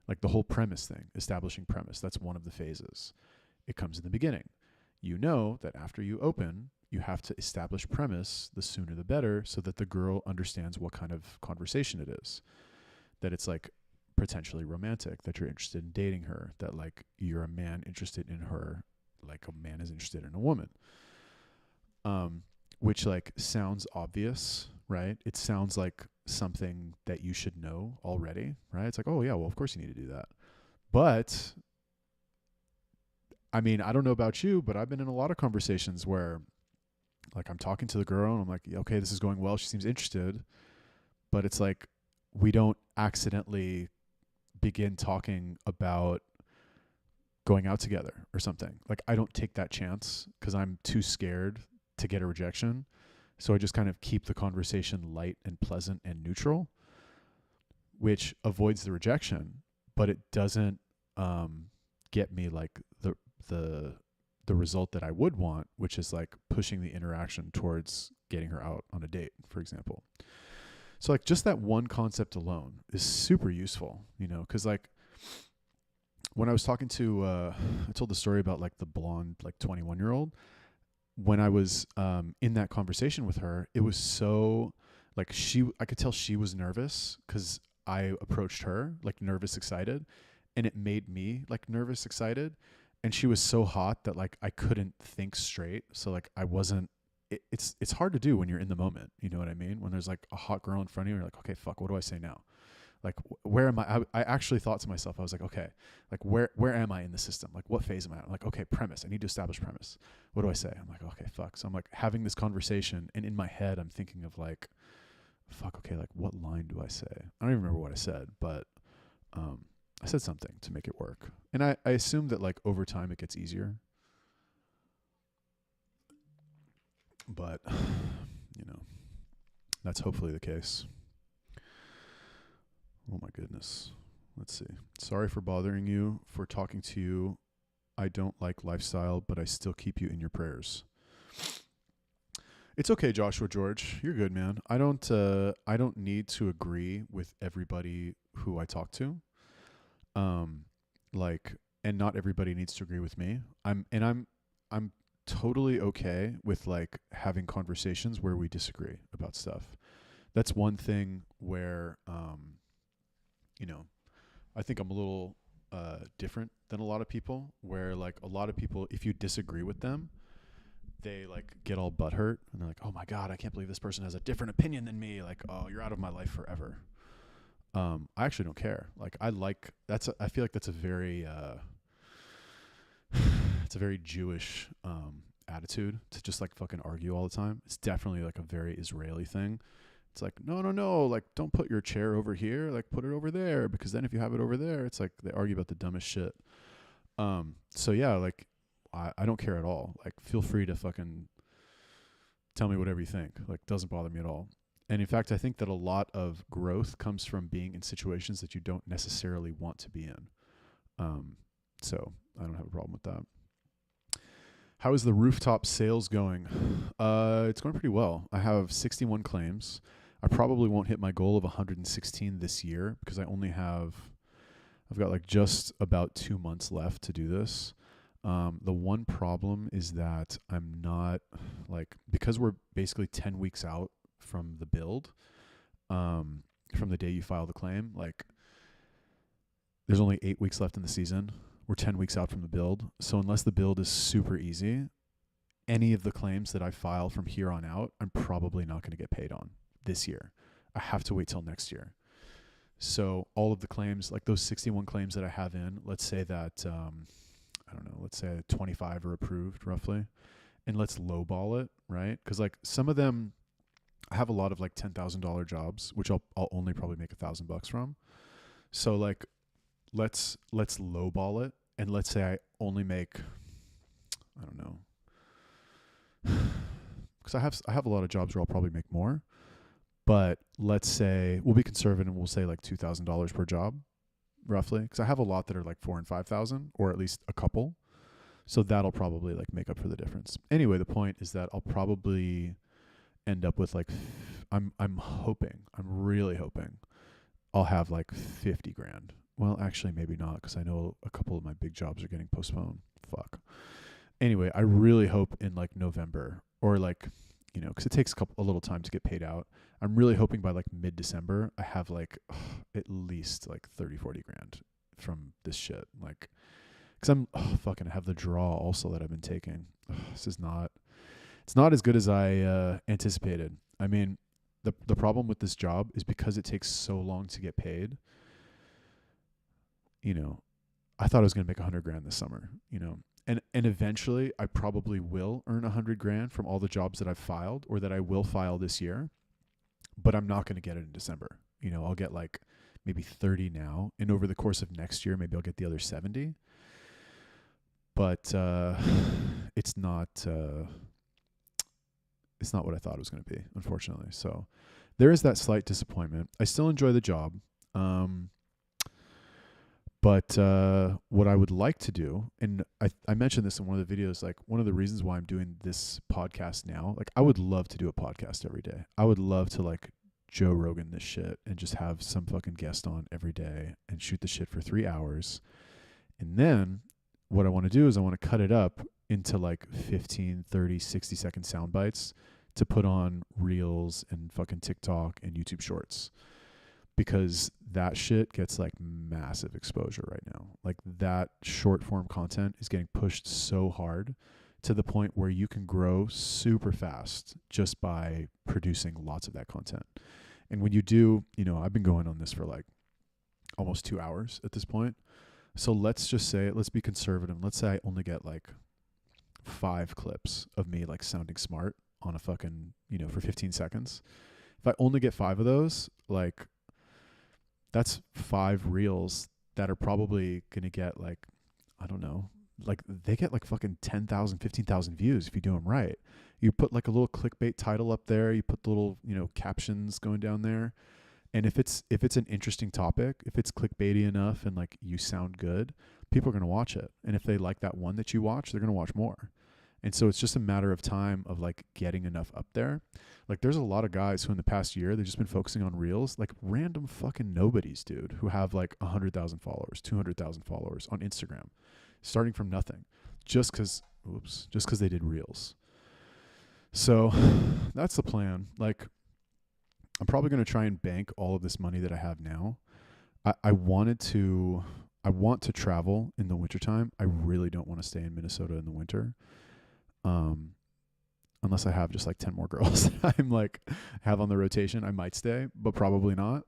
Like the whole premise thing, establishing premise, that's one of the phases. It comes in the beginning. You know that after you open, you have to establish premise, the sooner the better, so that the girl understands what kind of conversation it is. That it's like potentially romantic, that you're interested in dating her, that like you're a man interested in her, like a man is interested in a woman. Which like sounds obvious, right? It sounds like something that you should know already, right? It's like, oh yeah, well of course you need to do that. But I mean, I don't know about you, but I've been in a lot of conversations where like I'm talking to the girl and I'm like, okay, this is going well. She seems interested, but it's like, we don't accidentally begin talking about going out together or something. Like I don't take that chance because I'm too scared to get a rejection. So I just kind of keep the conversation light and pleasant and neutral, which avoids the rejection, but it doesn't get me like the result that I would want, which is like pushing the interaction towards getting her out on a date, for example. So like just that one concept alone is super useful, because like when I was talking to, I told the story about like the blonde, like 21-year-old. When I was in that conversation with her, it was so like I could tell she was nervous because I approached her like nervous, excited, and it made me like nervous, excited. And she was so hot that like I couldn't think straight. So like I wasn't, it's hard to do when you're in the moment. You know what I mean? When there's like a hot girl in front of you, you're like, okay, fuck, what do I say now? Like, where am I? I actually thought to myself, I was like, okay, like where am I in the system? Like what phase am I at? I'm like, okay, premise. I need to establish premise. What do I say? I'm like, okay, fuck. So I'm like having this conversation and in my head, I'm thinking of like, fuck, okay, like what line do I say? I don't even remember what I said, but I said something to make it work. And I assume that like over time it gets easier. But, that's hopefully the case. Oh my goodness. Let's see. Sorry for bothering you, for talking to you. I don't like lifestyle, but I still keep you in your prayers. It's okay, Joshua George. You're good, man. I don't need to agree with everybody who I talk to. And not everybody needs to agree with me. I'm totally okay with like having conversations where we disagree about stuff. That's one thing where, I think I'm a little different than a lot of people, where like a lot of people, if you disagree with them, they like get all butthurt and they're like, oh my God, I can't believe this person has a different opinion than me. Like, oh, you're out of my life forever. I actually don't care. Like I feel like that's a very, it's a very Jewish attitude to just like fucking argue all the time. It's definitely like a very Israeli thing. It's like, no, like don't put your chair over here, like put it over there, because then if you have it over there, it's like they argue about the dumbest shit. So yeah, like I don't care at all. Like feel free to fucking tell me whatever you think. Like doesn't bother me at all. And in fact, I think that a lot of growth comes from being in situations that you don't necessarily want to be in. So I don't have a problem with that. How is the rooftop sales going? It's going pretty well. I have 61 claims. I probably won't hit my goal of 116 this year because I've got like just about 2 months left to do this. The one problem is that I'm not like, because we're basically 10 weeks out from the build, from the day you file the claim, like there's only 8 weeks left in the season. We're 10 weeks out from the build. So unless the build is super easy, any of the claims that I file from here on out, I'm probably not going to get paid on this year. I have to wait till next year. So all of the claims, like those 61 claims that I have in, let's say that, I don't know, let's say 25 are approved roughly, and let's lowball it, right? Because like some of them, I have a lot of like $10,000 jobs, which I'll only probably make $1,000 from. So like, let's lowball it, and let's say I only make, I don't know, because I have a lot of jobs where I'll probably make more, but let's say we'll be conservative and we'll say like $2,000 per job, roughly, because I have a lot that are like 4,000 and 5,000, or at least a couple, so that'll probably like make up for the difference. Anyway, the point is that I'll probably end up with like, I'm really hoping I'll have like 50 grand. Well, actually, maybe not, because I know a couple of my big jobs are getting postponed. Fuck. Anyway, I really hope in like November, or like, you know, because it takes a little time to get paid out. I'm really hoping by like mid-December, I have like at least like 30, 40 grand from this shit. Like, because I'm fucking have the draw also that I've been taking. It's not as good as I anticipated. I mean, the problem with this job is because it takes so long to get paid. You know, I thought I was going to make 100 grand this summer, you know, and eventually I probably will earn 100 grand from all the jobs that I've filed or that I will file this year, but I'm not going to get it in December. You know, I'll get like maybe 30 now, and over the course of next year, maybe I'll get the other 70, but, it's not what I thought it was going to be, unfortunately. So there is that slight disappointment. I still enjoy the job. But what I would like to do, and I mentioned this in one of the videos, like one of the reasons why I'm doing this podcast now, like I would love to do a podcast every day. I would love to like Joe Rogan this shit and just have some fucking guest on every day and shoot the shit for 3 hours. And then what I want to do is I want to cut it up into like 15, 30, 60-second sound bites to put on Reels and fucking TikTok and YouTube Shorts. Because that shit gets like massive exposure right now. Like that short form content is getting pushed so hard to the point where you can grow super fast just by producing lots of that content. And when you do, you know, I've been going on this for like almost 2 hours at this point. So let's just say, let's be conservative. Let's say I only get like 5 clips of me like sounding smart on a fucking, you know, for 15 seconds. If I only get 5 of those, like, that's 5 reels that are probably going to get like, I don't know, like they get like fucking 10,000, 15,000 views if you do them right. You put like a little clickbait title up there. You put the little, you know, captions going down there. And if it's an interesting topic, if it's clickbaity enough and like you sound good, people are going to watch it. And if they like that one that you watch, they're going to watch more. And so it's just a matter of time of like getting enough up there. Like there's a lot of guys who in the past year, they've just been focusing on reels, like random fucking nobodies, dude, who have like 100,000 followers, 200,000 followers on Instagram, starting from nothing just because they did reels. So that's the plan. Like I'm probably going to try and bank all of this money that I have now. I want to travel in the wintertime. I really don't want to stay in Minnesota in the winter. Unless I have just like 10 more girls that I'm like have on the rotation, I might stay, but probably not.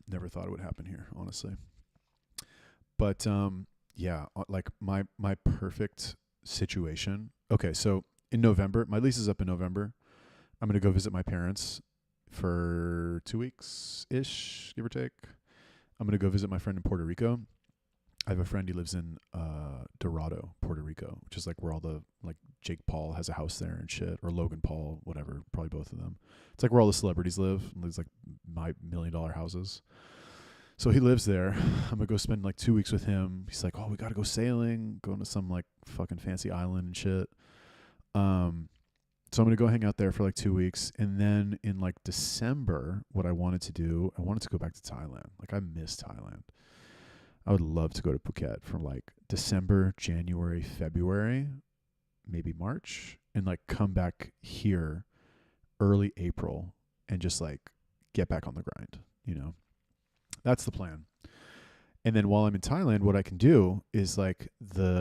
Never thought it would happen here, honestly. But yeah, like my perfect situation. Okay, so in November, my lease is up in November. I'm gonna go visit my parents for 2 weeks ish, give or take. I'm gonna go visit my friend in Puerto Rico. I have a friend who lives in Dorado, Puerto Rico, which is like where all the like Jake Paul has a house there and shit, or Logan Paul, whatever, probably both of them. It's like where all the celebrities live. There's like my $1 million houses. So he lives there. I'm gonna go spend like 2 weeks with him. He's like, oh, we gotta go sailing, going to some like fucking fancy island and shit. So I'm gonna go hang out there for like 2 weeks, and then in like December, what I wanted to do, I wanted to go back to Thailand. Like I miss Thailand. I would love to go to Phuket for like December, January, February, maybe March, and like come back here early April and just like get back on the grind, you know? That's the plan. And then while I'm in Thailand, what I can do is like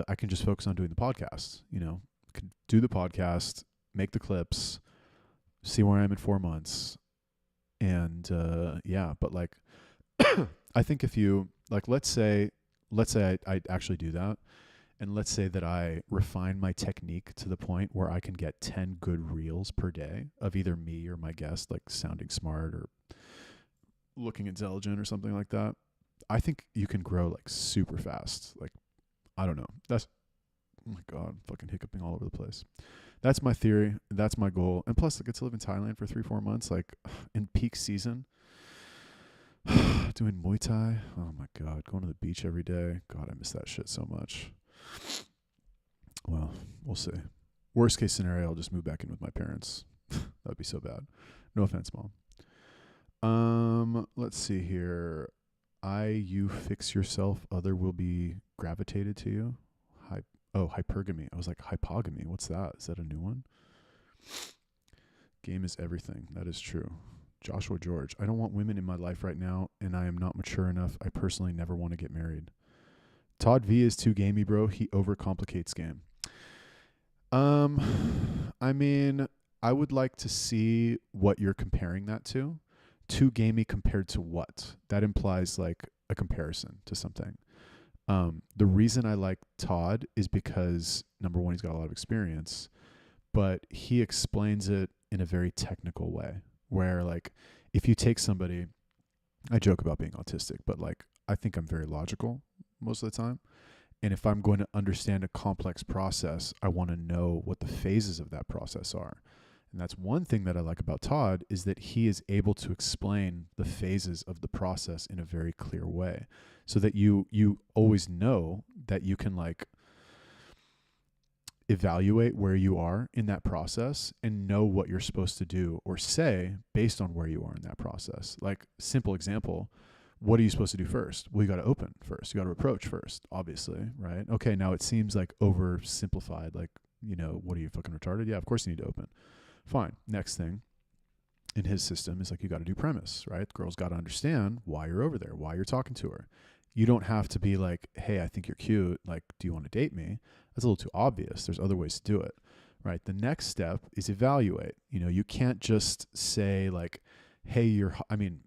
I can just focus on doing the podcast, you know, can do the podcast, make the clips, see where I am in 4 months. And yeah, but like I think if you like, let's say I actually do that. And let's say that I refine my technique to the point where I can get 10 good reels per day of either me or my guest, like sounding smart or looking intelligent or something like that. I think you can grow like super fast. Like, I don't know. Oh my God, I'm fucking hiccuping all over the place. That's my theory. That's my goal. And plus I get to live in Thailand for 3-4 months, like in peak season. Doing Muay Thai. Oh my God. Going to the beach every day. God, I miss that shit so much. Well, we'll see. Worst case scenario, I'll just move back in with my parents. That'd be so bad. No offense, Mom. Let's see here. You fix yourself, other will be gravitated to you. Hypergamy. I was like, hypogamy. What's that? Is that a new one? Game is everything. That is true. Joshua George. I don't want women in my life right now, and I am not mature enough. I personally never want to get married. Todd V is too gamey, bro. He overcomplicates game. I mean, I would like to see what you're comparing that to. Too gamey compared to what? That implies like a comparison to something. The reason I like Todd is because, number one, he's got a lot of experience, but he explains it in a very technical way where like if you take somebody, I joke about being autistic, but like I think I'm very logical most of the time. And if I'm going to understand a complex process, I want to know what the phases of that process are. And that's one thing that I like about Todd is that he is able to explain the phases of the process in a very clear way so that you always know that you can like evaluate where you are in that process and know what you're supposed to do or say based on where you are in that process. Like simple example, what are you supposed to do first? Well, you got to open first. You got to approach first, obviously, right? Okay, now it seems like oversimplified. Like, you know, what are you, fucking retarded? Yeah, of course you need to open. Fine. Next thing in his system is like you got to do premise, right? The girl's got to understand why you're over there, why you're talking to her. You don't have to be like, hey, I think you're cute. Like, do you want to date me? That's a little too obvious. There's other ways to do it, right? The next step is evaluate. You know, you can't just say like, hey,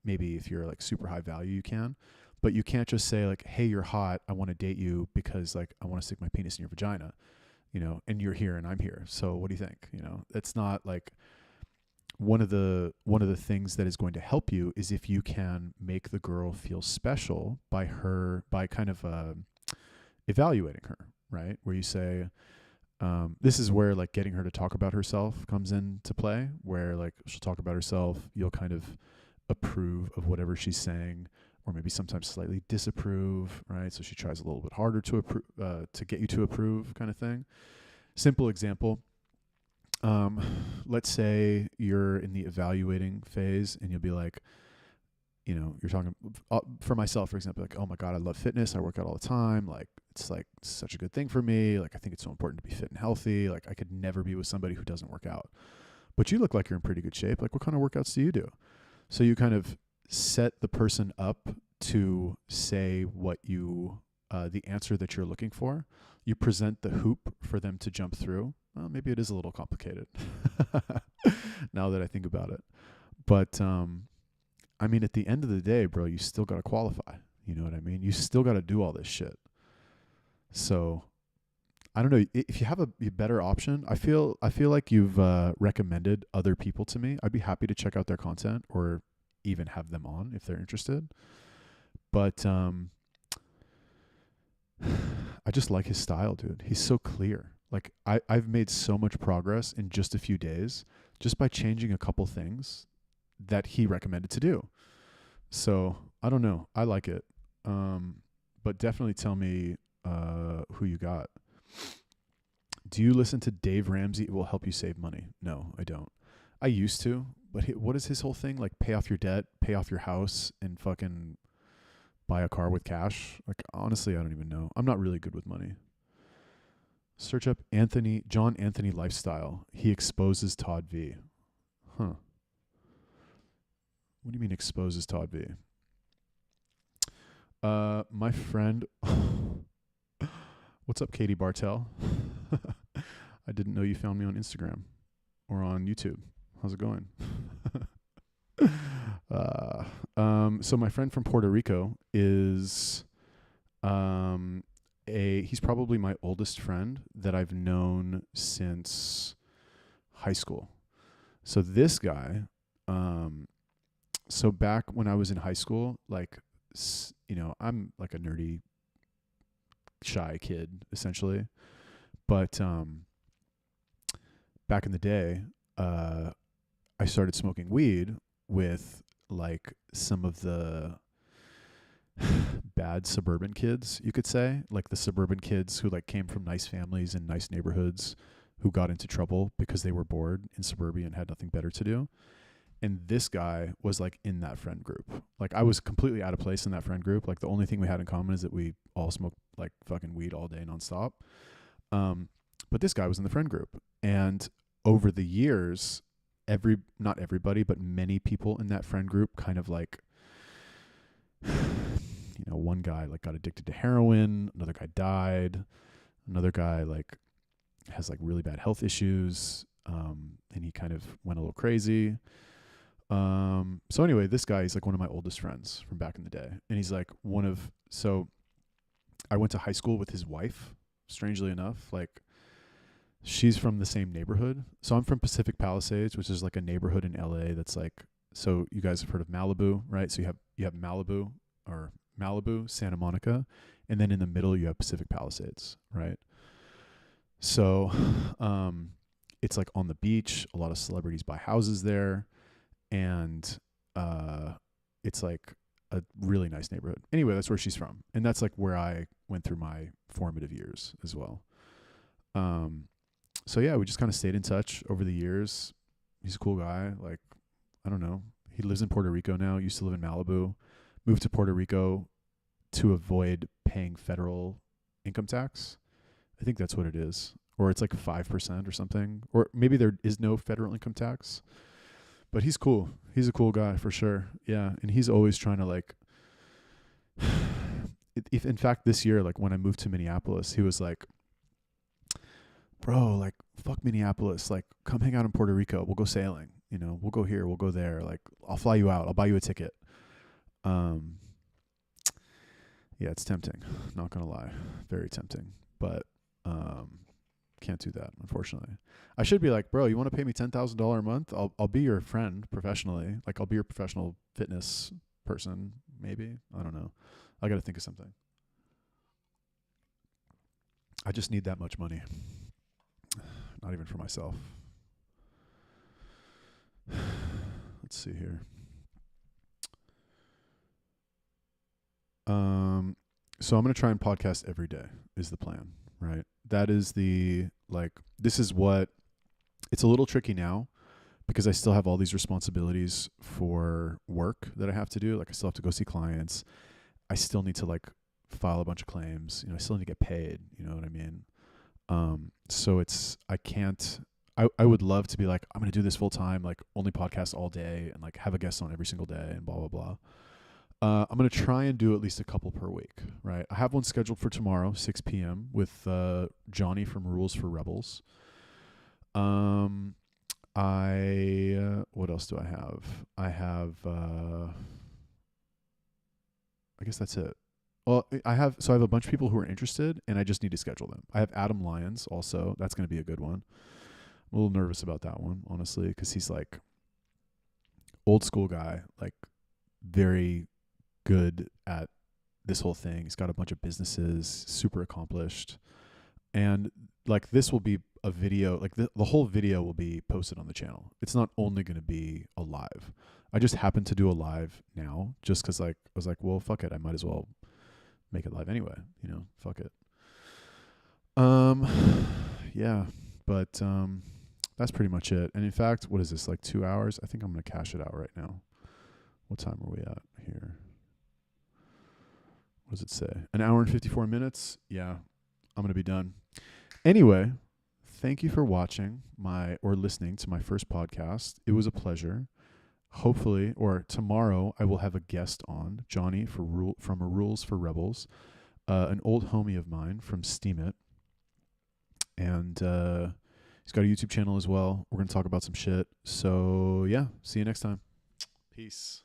maybe if you're like super high value, you can, but you can't just say like, hey, you're hot. I want to date you because like, I want to stick my penis in your vagina, you know, and you're here and I'm here. So what do you think? You know, it's not like one of the things that is going to help you is if you can make the girl feel special by kind of evaluating her, right? Where you say, this is where like getting her to talk about herself comes into play, where like she'll talk about herself, you'll kind of approve of whatever she's saying, or maybe sometimes slightly disapprove, right? So she tries a little bit harder to get you to approve, kind of thing. Simple example. Let's say you're in the evaluating phase and you'll be like, you know, you're talking for myself, for example, like, oh my God, I love fitness. I work out all the time. Like, it's like such a good thing for me. Like, I think it's so important to be fit and healthy. Like, I could never be with somebody who doesn't work out, but you look like you're in pretty good shape. Like, what kind of workouts do you do? So you kind of set the person up to say what the answer that you're looking for. You present the hoop for them to jump through. Well, maybe it is a little complicated now that I think about it. But, I mean, at the end of the day, bro, you still got to qualify. You know what I mean? You still got to do all this shit. So I don't know if you have a better option. I feel like you've recommended other people to me. I'd be happy to check out their content or even have them on if they're interested. But I just like his style, dude. He's so clear. Like I've made so much progress in just a few days just by changing a couple things that he recommended to do. So I don't know. I like it. But definitely tell me who you got. Do you listen to Dave Ramsey? It will help you save money. No, I don't. I used to, but what is his whole thing? Like pay off your debt, pay off your house, and fucking buy a car with cash? Like honestly, I don't even know. I'm not really good with money. Search up John Anthony lifestyle. He exposes Todd V. Huh. What do you mean exposes Todd V? My friend. What's up, Katie Bartell? I didn't know you found me on Instagram or on YouTube. How's it going? So my friend from Puerto Rico is he's probably my oldest friend that I've known since high school. So this guy, so back when I was in high school, like, I'm like a nerdy, shy kid essentially, but back in the day, I started smoking weed with like some of the bad suburban kids, you could say, like the suburban kids who like came from nice families and nice neighborhoods who got into trouble because they were bored in suburbia and had nothing better to do. And this guy was like in that friend group. Like I was completely out of place in that friend group. Like the only thing we had in common is that we all smoked like fucking weed all day nonstop. But this guy was in the friend group. And over the years, not everybody, but many people in that friend group kind of like, one guy like got addicted to heroin, another guy died, another guy like has like really bad health issues, and he kind of went a little crazy. So anyway, this guy is like one of my oldest friends from back in the day, and he's like so I went to high school with his wife, strangely enough. Like she's from the same neighborhood. So I'm from Pacific Palisades, which is like a neighborhood in LA that's like, so you guys have heard of Malibu, right? So you have Malibu, Santa Monica, and then in the middle you have Pacific Palisades, right? So it's like on the beach, a lot of celebrities buy houses there, and it's like a really nice neighborhood. Anyway, that's where she's from, and that's like where I went through my formative years as well. So yeah, we just kind of stayed in touch over the years. He's a cool guy. Like, I don't know. He lives in Puerto Rico now. Used to live in Malibu. Moved to Puerto Rico to avoid paying federal income tax. I think that's what it is. Or it's like 5% or something. Or maybe there is no federal income tax. But he's cool. He's a cool guy for sure. Yeah. And he's always trying to like, if in fact this year, like when I moved to Minneapolis, he was like, bro, like fuck Minneapolis. Like come hang out in Puerto Rico. We'll go sailing. We'll go here. We'll go there. Like I'll fly you out. I'll buy you a ticket. Yeah, it's tempting. Not going to lie. Very tempting. But can't do that, unfortunately. I should be like, bro, you want to pay me $10,000 a month? I'll be your friend professionally. Like I'll be your professional fitness person, maybe. I don't know. I got to think of something. I just need that much money. Not even for myself. Let's see here. So I'm going to try and podcast every day is the plan, right? That is this is what, it's a little tricky now because I still have all these responsibilities for work that I have to do. Like I still have to go see clients. I still need to like file a bunch of claims. I still need to get paid. You know what I mean? So I would love to be like, I'm going to do this full time, like only podcast all day and like have a guest on every single day and blah, blah, blah. I'm going to try and do at least a couple per week, right? I have one scheduled for tomorrow, 6 p.m. with Johnny from Rules for Rebels. What else do I have? I guess that's it. Well, I have a bunch of people who are interested, and I just need to schedule them. I have Adam Lyons also. That's going to be a good one. I'm a little nervous about that one, honestly, because he's like old school guy, like very good at this whole thing. He's got a bunch of businesses, super accomplished, and like this will be a video. Like the whole video will be posted on the channel. It's not only going to be a live. I just happened to do a live now, just because like I was like, well, fuck it, I might as well make it live anyway. You know, fuck it. Yeah, but that's pretty much it. And in fact, what is this, like 2 hours? I think I'm gonna cash it out right now. What time are we at here? What does it say? An hour and 54 minutes. Yeah, I'm gonna be done. Anyway, thank you for watching or listening to my first podcast. It was a pleasure. Hopefully, or tomorrow, I will have a guest on, Johnny from A Rules for Rebels, an old homie of mine from Steam It. And he's got a YouTube channel as well. We're going to talk about some shit. So, yeah, see you next time. Peace.